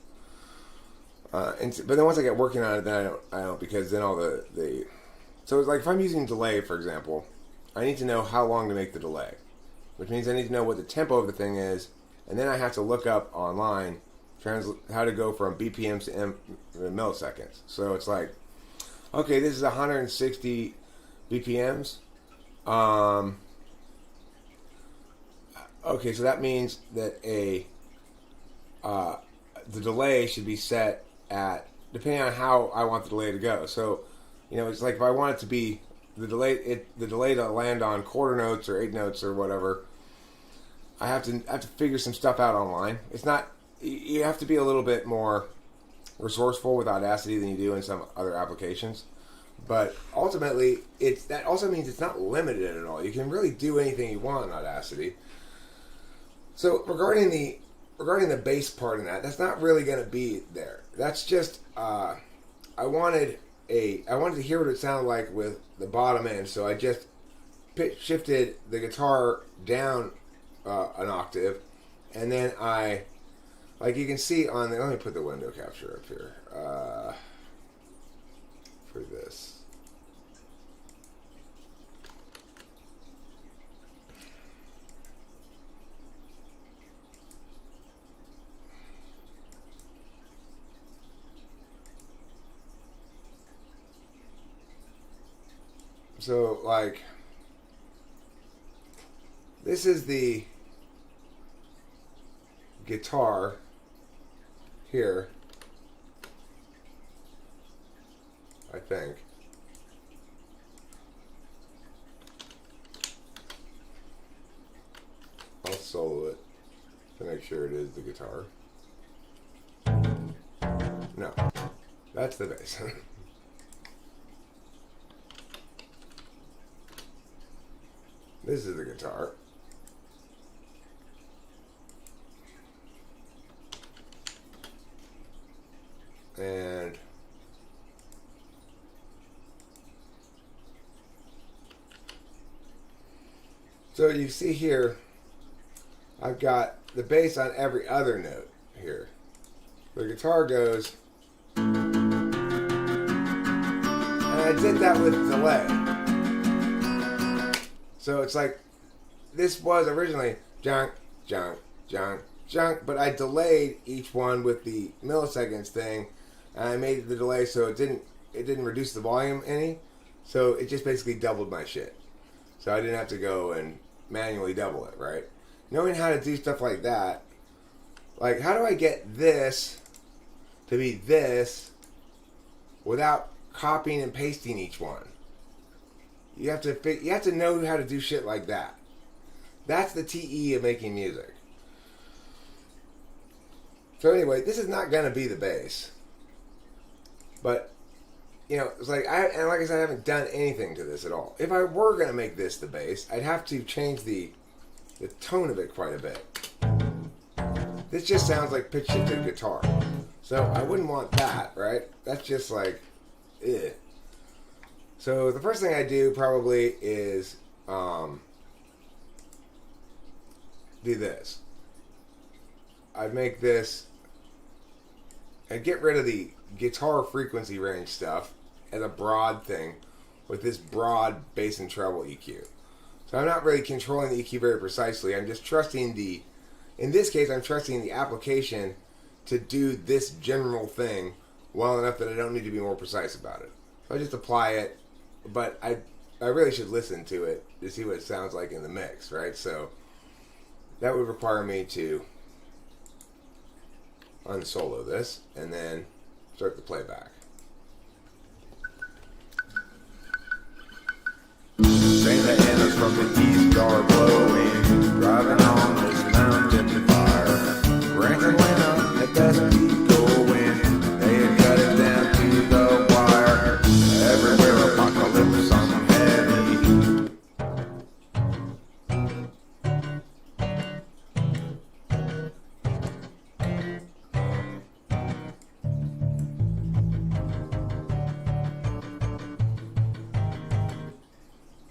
But then once I get working on it, then I don't because then all the so it's like if I'm using delay, for example, I need to know how long to make the delay, which means I need to know what the tempo of the thing is, and then I have to look up online how to go from BPMs to milliseconds. So it's like, okay, this is 160 BPMs. Okay, so that means that the delay should be set at, depending on how I want the delay to go. So, it's like if I want it to be the delay to land on quarter notes or 8 notes or whatever, I have to figure some stuff out online. It's not, you have to be a little bit more resourceful with Audacity than you do in some other applications. But ultimately, that also means it's not limited at all. You can really do anything you want in Audacity. So regarding the bass part in that's not really going to be there. That's just I wanted to hear what it sounded like with the bottom end, so I just shifted the guitar down an octave, and then like you can see on let me put the window capture up here for this. So, like, this is the guitar here, I think. I'll solo it to make sure it is the guitar. No, that's the bass. This is the guitar. And so you see here, I've got the bass on every other note here. The guitar goes, and I did that with delay. So it's like, this was originally junk, junk, junk, junk, but I delayed each one with the milliseconds thing, and I made the delay so it didn't reduce the volume any, so it just basically doubled my shit. So I didn't have to go and manually double it, right? Knowing how to do stuff like that, like, how do I get this to be this without copying and pasting each one? You have to know how to do shit like that. That's the TE of making music. So anyway, this is not gonna be the bass, but you know, it's like like I said, I haven't done anything to this at all. If I were gonna make this the bass, I'd have to change the tone of it quite a bit. This just sounds like pitch shifted guitar, so I wouldn't want that, right? That's just like, eh. So the first thing I do probably is do this. I'd make this and get rid of the guitar frequency range stuff as a broad thing with this broad bass and treble EQ. So I'm not really controlling the EQ very precisely. I'm just trusting in this case, I'm trusting the application to do this general thing well enough that I don't need to be more precise about it. So I just apply it, but I really should listen to it to see what it sounds like in the mix, right? So that would require me to unsolo this and then start the playback. Saying the hammers from the east are blowing, driving on this mountain fire. Rankin went up, it doesn't keep going. They had cut it down to the wire. Everywhere apocalypse on heavy.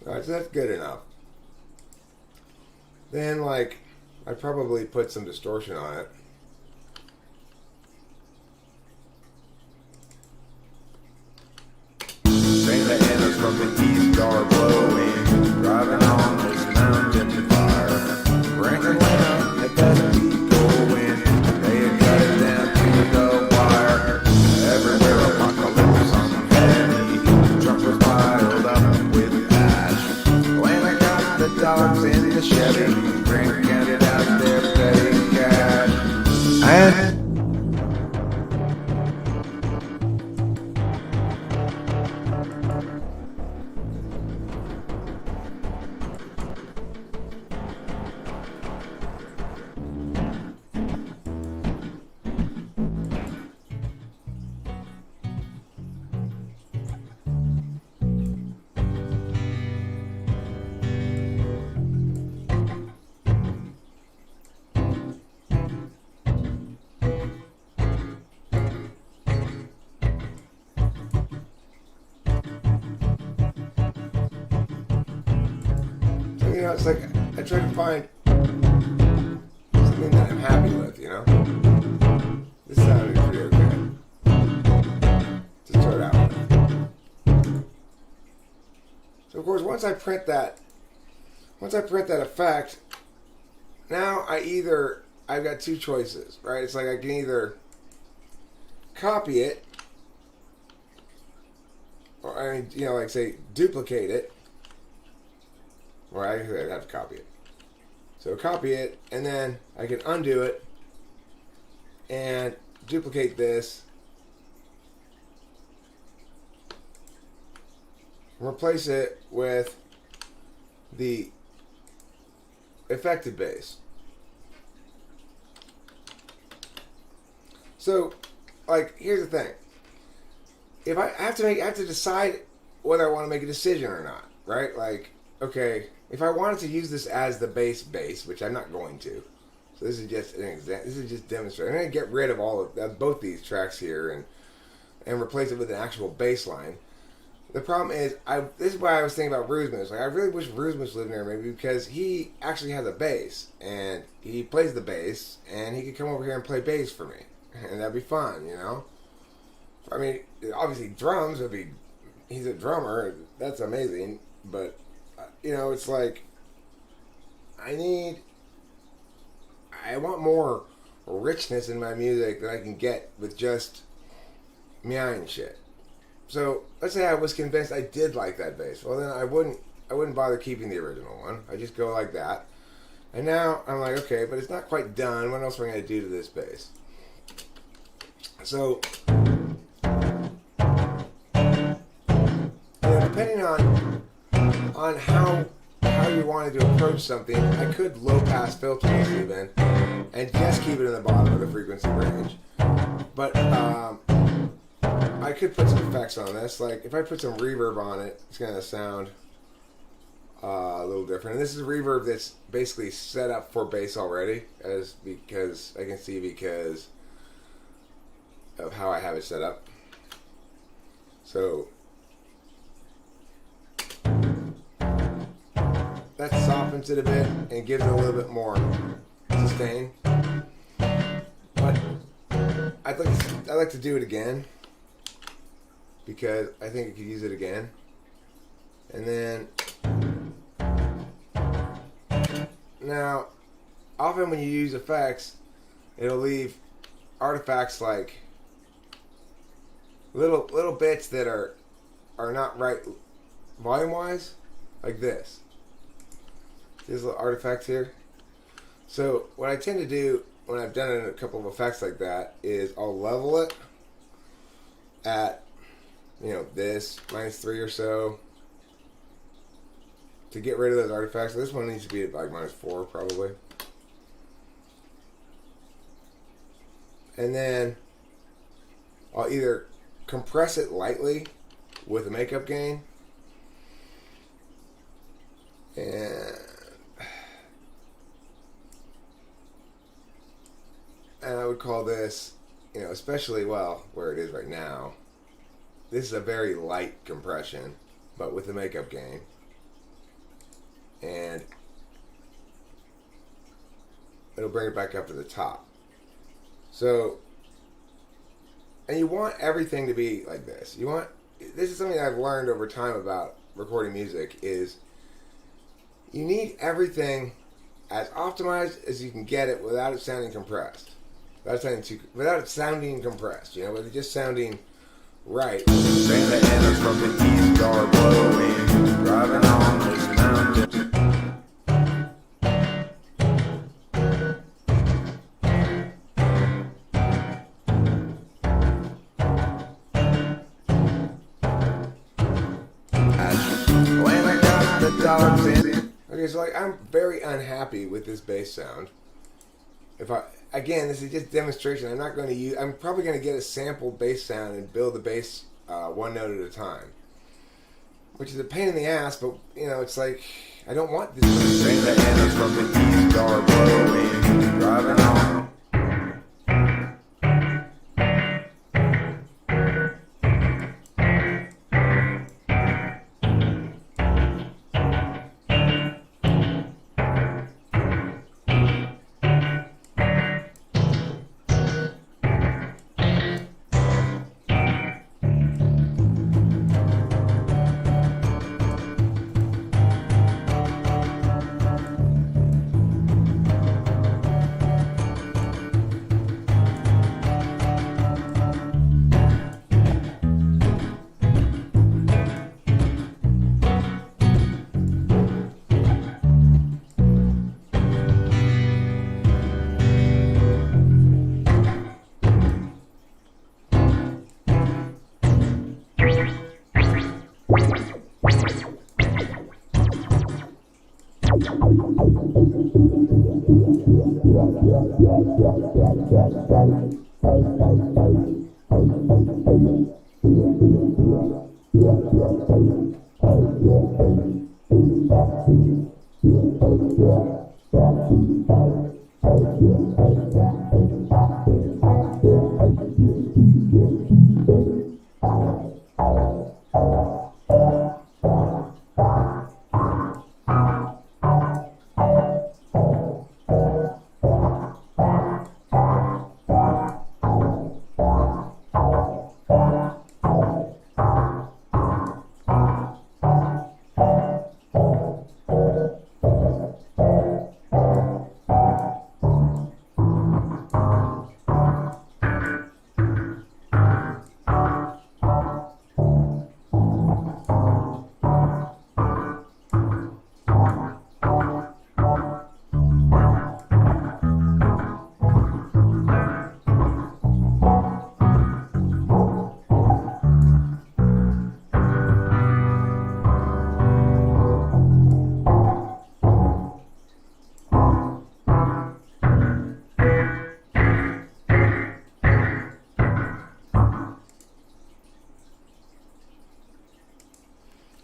Alright, so that's good enough. Then, like, I'd probably put some distortion on it. Saying the hammers from the east are blowing, driving on this mountain fire. Rankin went up, it doesn't keep going. They had cut it down to the wire. Everywhere apocalypse on heavy. Truck was piled up with ash. When I got the dogs in the Chevy, Rankin counted out their petty cash. And You know, it's like I try to find something that I'm happy with, you know? This sounded pretty okay to start out with. So of course once I print that effect, now I've got two choices, right? It's like I can either copy it, or I mean, you know, like say duplicate it Well, actually, I'd have to copy it. So copy it, and then I can undo it and duplicate this. Replace it with the affected bass. So, like, here's the thing. If I have to decide whether I want to make a decision or not, right? Like, okay, if I wanted to use this as the bass, which I'm not going to. So this is just an example. This is just demonstrating. I'm going to get rid of all of both these tracks here and replace it with an actual bass line. The problem is, this is why I was thinking about Rusmus. Like, I really wish Rusmus lived near me because he actually has a bass and he plays the bass and he could come over here and play bass for me, and that'd be fun, you know. I mean, obviously drums would be. He's a drummer. That's amazing, but you know, it's like I want more richness in my music that I can get with just meowing shit. So let's say I was convinced I did like that bass. Well, then I wouldn't bother keeping the original one. I just go like that. And now I'm like, okay, but it's not quite done. What else am I going to do to this bass? So, depending on how you wanted to approach something, I could low pass filter this even and just keep it in the bottom of the frequency range. But I could put some effects on this. Like if I put some reverb on it, it's going to sound a little different. And this is a reverb that's basically set up for bass already, because I can see because of how I have it set up. So that softens it a bit and gives it a little bit more sustain. But I'd like to do it again because I think I could use it again. And then now, often when you use effects, it'll leave artifacts like little bits that are not right volume wise, like this. These little artifacts here. So what I tend to do when I've done a couple of effects like that is I'll level it at, you know, this -3 or so to get rid of those artifacts. So this one needs to be at like -4 probably. And then I'll either compress it lightly with a makeup gain, and I would call this, you know, especially, well, where it is right now, this is a very light compression, but with the makeup gain. And it'll bring it back up to the top. So, and you want everything to be like this. This is something I've learned over time about recording music, is you need everything as optimized as you can get it without it sounding compressed. Without it sounding compressed, you know, with it just sounding right. Santa Ana from the east are blowing, driving on this mountain. When I got the dogs in. Okay, so like I'm very unhappy with this bass sound. Again, this is just demonstration. I'm probably going to get a sampled bass sound and build the bass one note at a time, which is a pain in the ass. But you know, it's like I don't want this. Santa Ana from the east are blowing, driving on.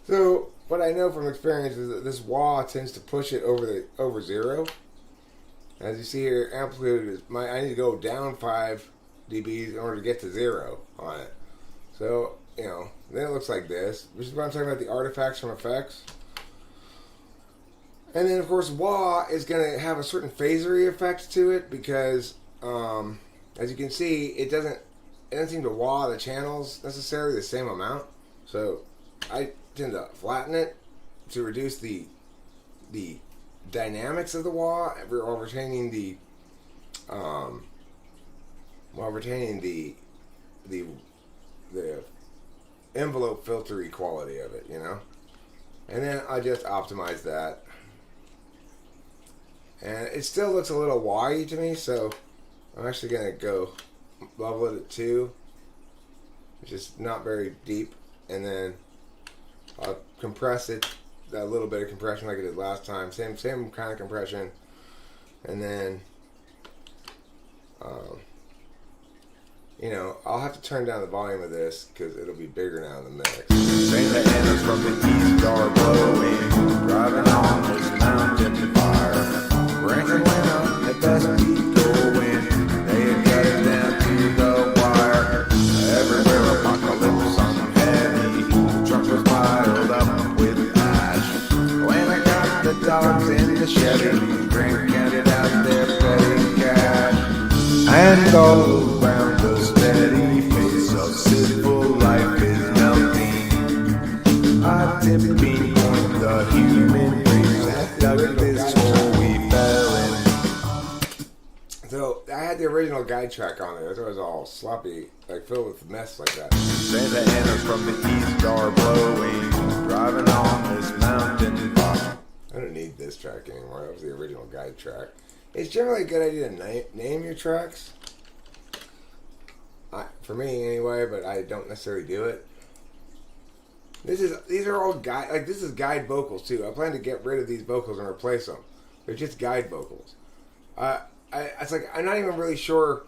So what I know from experience is that this wah tends to push it over zero. As you see here, amplitude is I need to go down 5 dBs in order to get to 0 on it. So, then it looks like this, which is what I'm talking about, the artifacts from effects. And then, of course, wah is going to have a certain phasery effect to it because, as you can see, it doesn't seem to wah the channels necessarily the same amount. So I tend to flatten it to reduce the dynamics of the wah while retaining the envelope filtery quality of it, And then I just optimize that. And it still looks a little wah-y to me, so I'm actually going to go level it at 2, which is not very deep, and then I'll compress it, that little bit of compression like I did last time, same kind of compression, and then I'll have to turn down the volume of this because it'll be bigger now in the mix. Santa Ana's from the east are blowing, driving on this mountain fire. Frank Atlanta had best be going, they had cut it down to the wire. Everywhere apocalypse on heavy, the truck was piled up with ash. When I got the dogs in the Chevy, Frank counted out their petty cash. And all around the steady face of civil life is melting. A tipping point, the human race that dug this hole we fell in. So I had the original guide track on there. It was all sloppy, like filled with mess like that. Santa Ana's from the east are blowing, driving on this mountain fire. I don't need this track anymore. That was the original guide track. It's generally a good idea to name your tracks. For me, anyway, but I don't necessarily do it. These are all guide. This is guide vocals too. I plan to get rid of these vocals and replace them. They're just guide vocals. It's like I'm not even really sure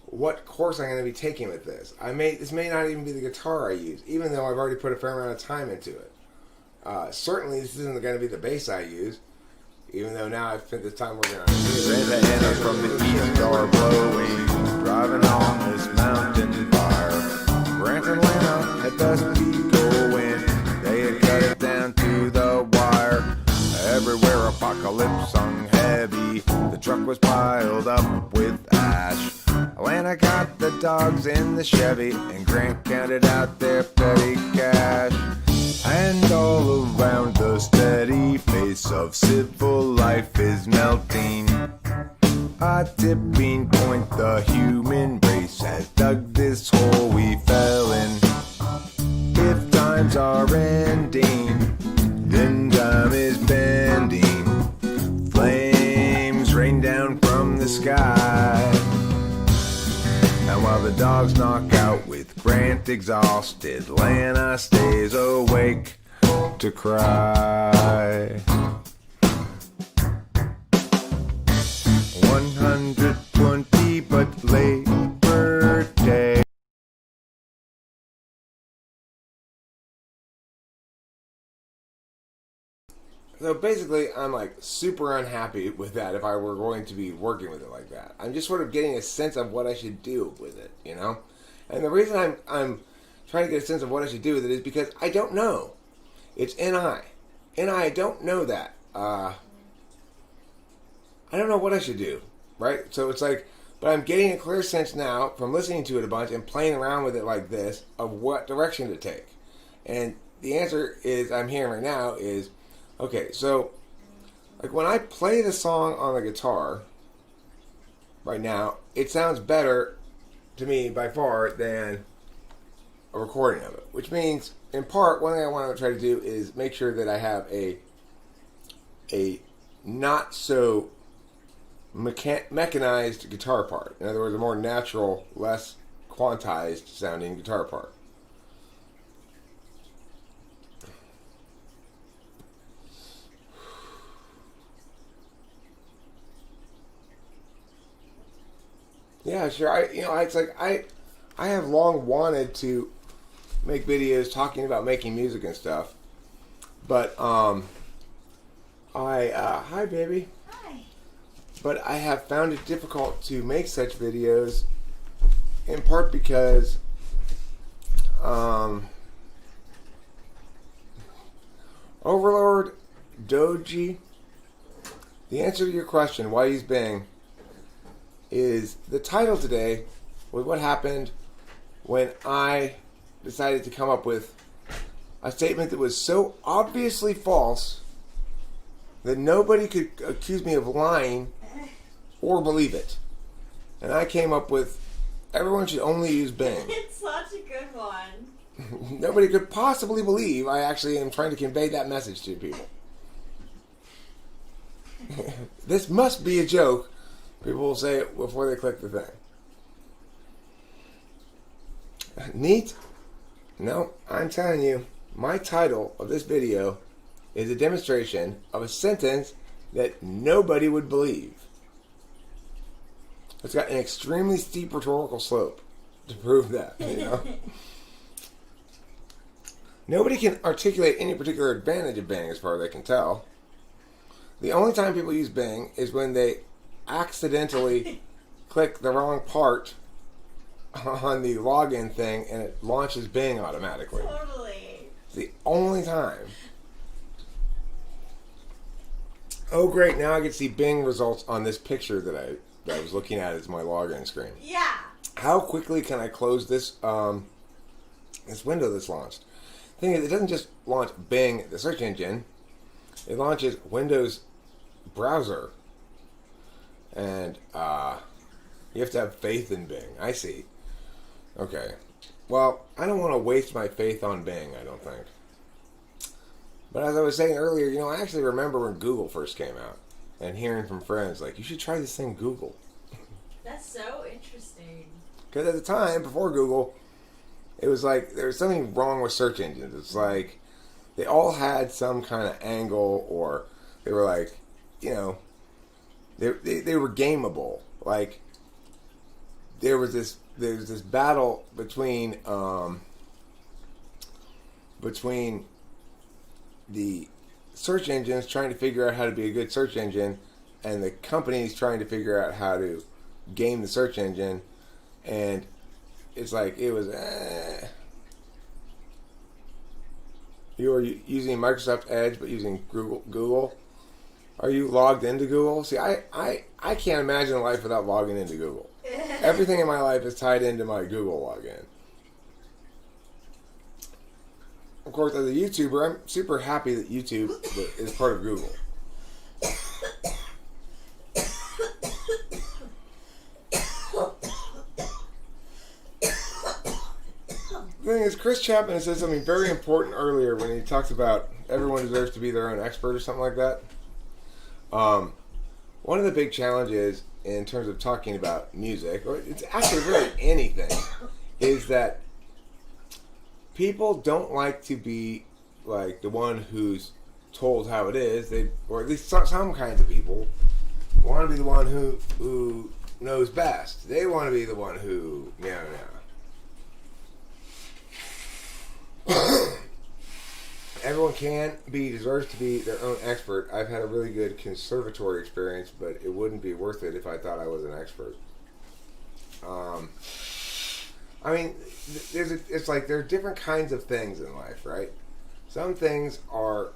what course I'm going to be taking with this. This may not even be the guitar I use, even though I've already put a fair amount of time into it. Certainly, this isn't going to be the bass I use, even though now I've spent this time working on it. Santa Ana's from the east are blowing, driving on this mountain fire. Grant Atlanta had best be going, they had cut it down to the wire. Everywhere apocalypse hung heavy, the truck was piled up with ash. Atlanta got the dogs in the Chevy, and Grant counted out their petty cash. And all around the steady face of civil life is melting. A tipping point, the human race has dug this hole we fell in. If times are ending, then time is bending. Flames rain down from the sky. And while the dogs knock out with Grant exhausted, Lana stays awake to cry. 120 but Labor Day. So basically, I'm like super unhappy with that if I were going to be working with it like that. I'm just sort of getting a sense of what I should do with it, you know? And the reason I'm trying to get a sense of what I should do with it is because I don't know. It's NI. I don't know that. I don't know what I should do, right? So it's like, but I'm getting a clear sense now from listening to it a bunch and playing around with it like this of what direction to take. And the answer is, I'm hearing right now is, okay, so like when I play the song on the guitar right now, it sounds better to me by far than a recording of it. Which means, in part, one thing I want to try to do is make sure that I have a not so mechanized guitar part. In other words, a more natural, less quantized sounding guitar part. Yeah, sure. It's like I have long wanted to make videos talking about making music and stuff, but hi baby. Hi. But I have found it difficult to make such videos, in part because Overlord Doji. The answer to your question, why use Bing, is the title today was what happened when I decided to come up with a statement that was so obviously false that nobody could accuse me of lying or believe it. And I came up with, everyone should only use Bing. It's such a good one. Nobody could possibly believe I actually am trying to convey that message to people. This must be a joke. People will say it before they click the thing. Neat? No, I'm telling you, my title of this video is a demonstration of a sentence that nobody would believe. It's got an extremely steep rhetorical slope to prove that, you know? Nobody can articulate any particular advantage of Bing as far as I can tell. The only time people use Bing is when they accidentally click the wrong part on the login thing and it launches Bing automatically. Totally. It's the only time. Oh great, now I can see Bing results on this picture that I was looking at as my login screen. Yeah. How quickly can I close this this window that's launched? The thing is, it doesn't just launch Bing, the search engine. It launches Windows browser. And you have to have faith in Bing. I see. Okay. Well, I don't want to waste my faith on Bing, I don't think. But as I was saying earlier, I actually remember when Google first came out and hearing from friends, like, you should try this thing Google. That's so interesting. Because at the time, before Google, it was like there was something wrong with search engines. It's like they all had some kind of angle, or they were like, they were gameable. Like there was this battle between the search engines trying to figure out how to be a good search engine, and the companies trying to figure out how to game the search engine. And it's like it was. You are using Microsoft Edge, but using Google. Are you logged into Google? See, I can't imagine a life without logging into Google. Everything in my life is tied into my Google login. Of course, as a YouTuber, I'm super happy that YouTube is part of Google. The thing is, Chris Chapman said something very important earlier when he talks about everyone deserves to be their own expert or something like that. One of the big challenges in terms of talking about music, or it's actually really anything, is that people don't like to be like the one who's told how it is. Or at least some kinds of people want to be the one who knows best. They want to be the one who, no. Everyone deserves to be their own expert. I've had a really good conservatory experience, but it wouldn't be worth it if I thought I was an expert. I mean, it's like there are different kinds of things in life, right? Some things are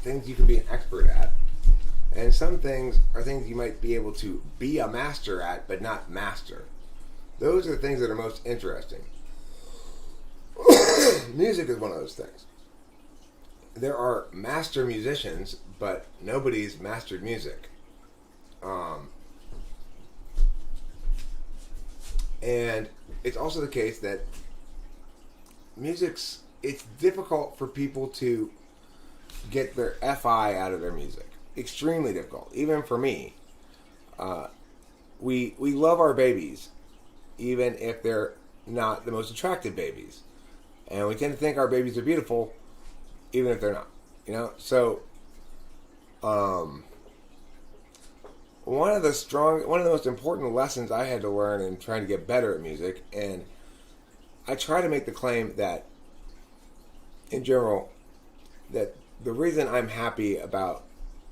things you can be an expert at, and some things are things you might be able to be a master at, but not master. Those are the things that are most interesting. Music is one of those things. There are master musicians, but nobody's mastered music. And it's also the case that it's difficult for people to get their FI out of their music. Extremely difficult. Even for me. We love our babies, even if they're not the most attractive babies. And we tend to think our babies are beautiful, even if they're not. You know? So, one of the most important lessons I had to learn in trying to get better at music, and I try to make the claim that, in general, that the reason I'm happy about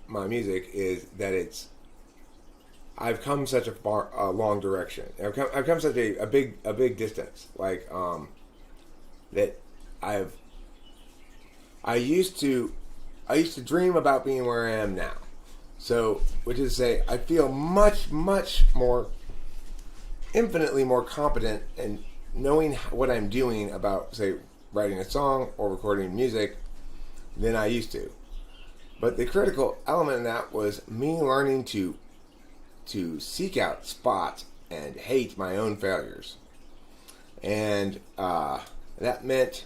my music is that I've come such a long direction. I've come such a big distance. Like that I used to dream about being where I am now. So, which is to say, I feel much more, infinitely more competent in knowing what I'm doing about, say, writing a song or recording music than I used to. But the critical element in that was me learning to seek out, spot, and hate my own failures. And that meant,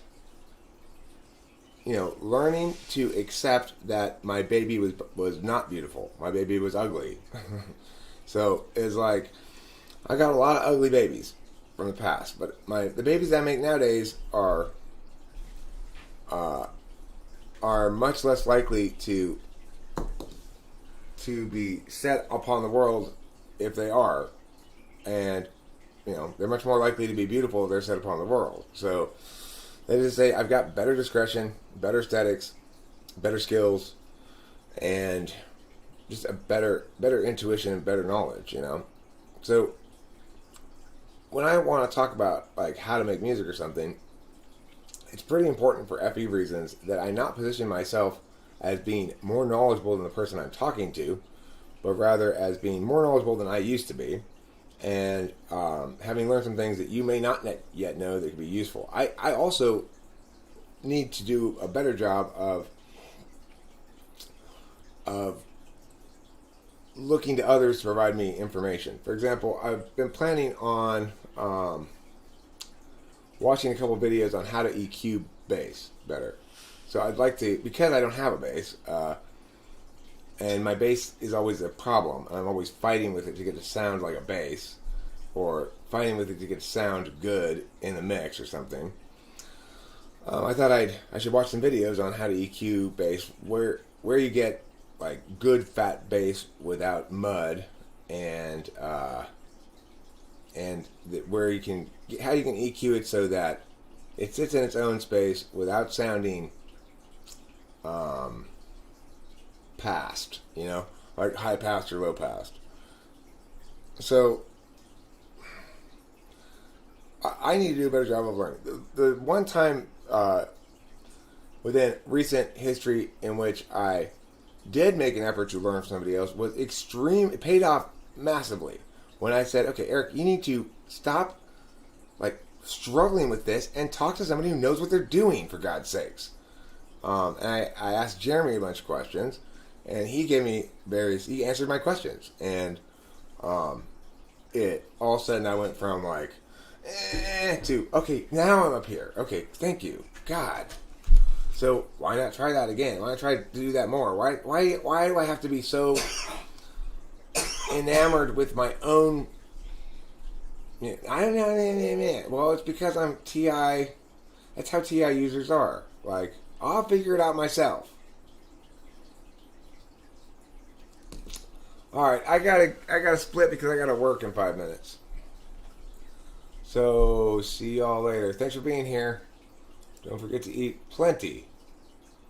learning to accept that my baby was not beautiful. My baby was ugly. So it's like, I got a lot of ugly babies from the past, but the babies I make nowadays are much less likely to be set upon the world if they are, and they're much more likely to be beautiful if they're set upon the world. So that is to say, I've got better discretion, better aesthetics, better skills, and just a better intuition and better knowledge. So when I want to talk about like how to make music or something, it's pretty important for FE reasons that I not position myself as being more knowledgeable than the person I'm talking to, but rather as being more knowledgeable than I used to be, and having learned some things that you may not yet know that could be useful. I also need to do a better job of looking to others to provide me information. For example, I've been planning on watching a couple videos on how to EQ bass better. So I'd like to, because I don't have a bass, and my bass is always a problem. I'm always fighting with it to get it to sound like a bass, or fighting with it to get it to sound good in the mix or something. I thought I should watch some videos on how to EQ bass, where you get like good fat bass without mud, and where you can how you can EQ it so that it sits in its own space without sounding passed, like high passed or low passed. So I need to do a better job of learning. The one time within recent history in which I did make an effort to learn from somebody else was extreme. It paid off massively when I said, okay, Eric, you need to stop like struggling with this and talk to somebody who knows what they're doing, for God's sakes. And I asked Jeremy a bunch of questions, and he gave me he answered my questions, and it all of a sudden I went from like to, okay, now I'm up here. Okay, thank you, God. So why not try that again? Why not try to do that more? Why do I have to be so enamored with my own? I don't know. Well, it's because I'm TI. That's how TI users are. Like, I'll figure it out myself. All right, I gotta split because I gotta work in 5 minutes. So see y'all later. Thanks for being here. Don't forget to eat plenty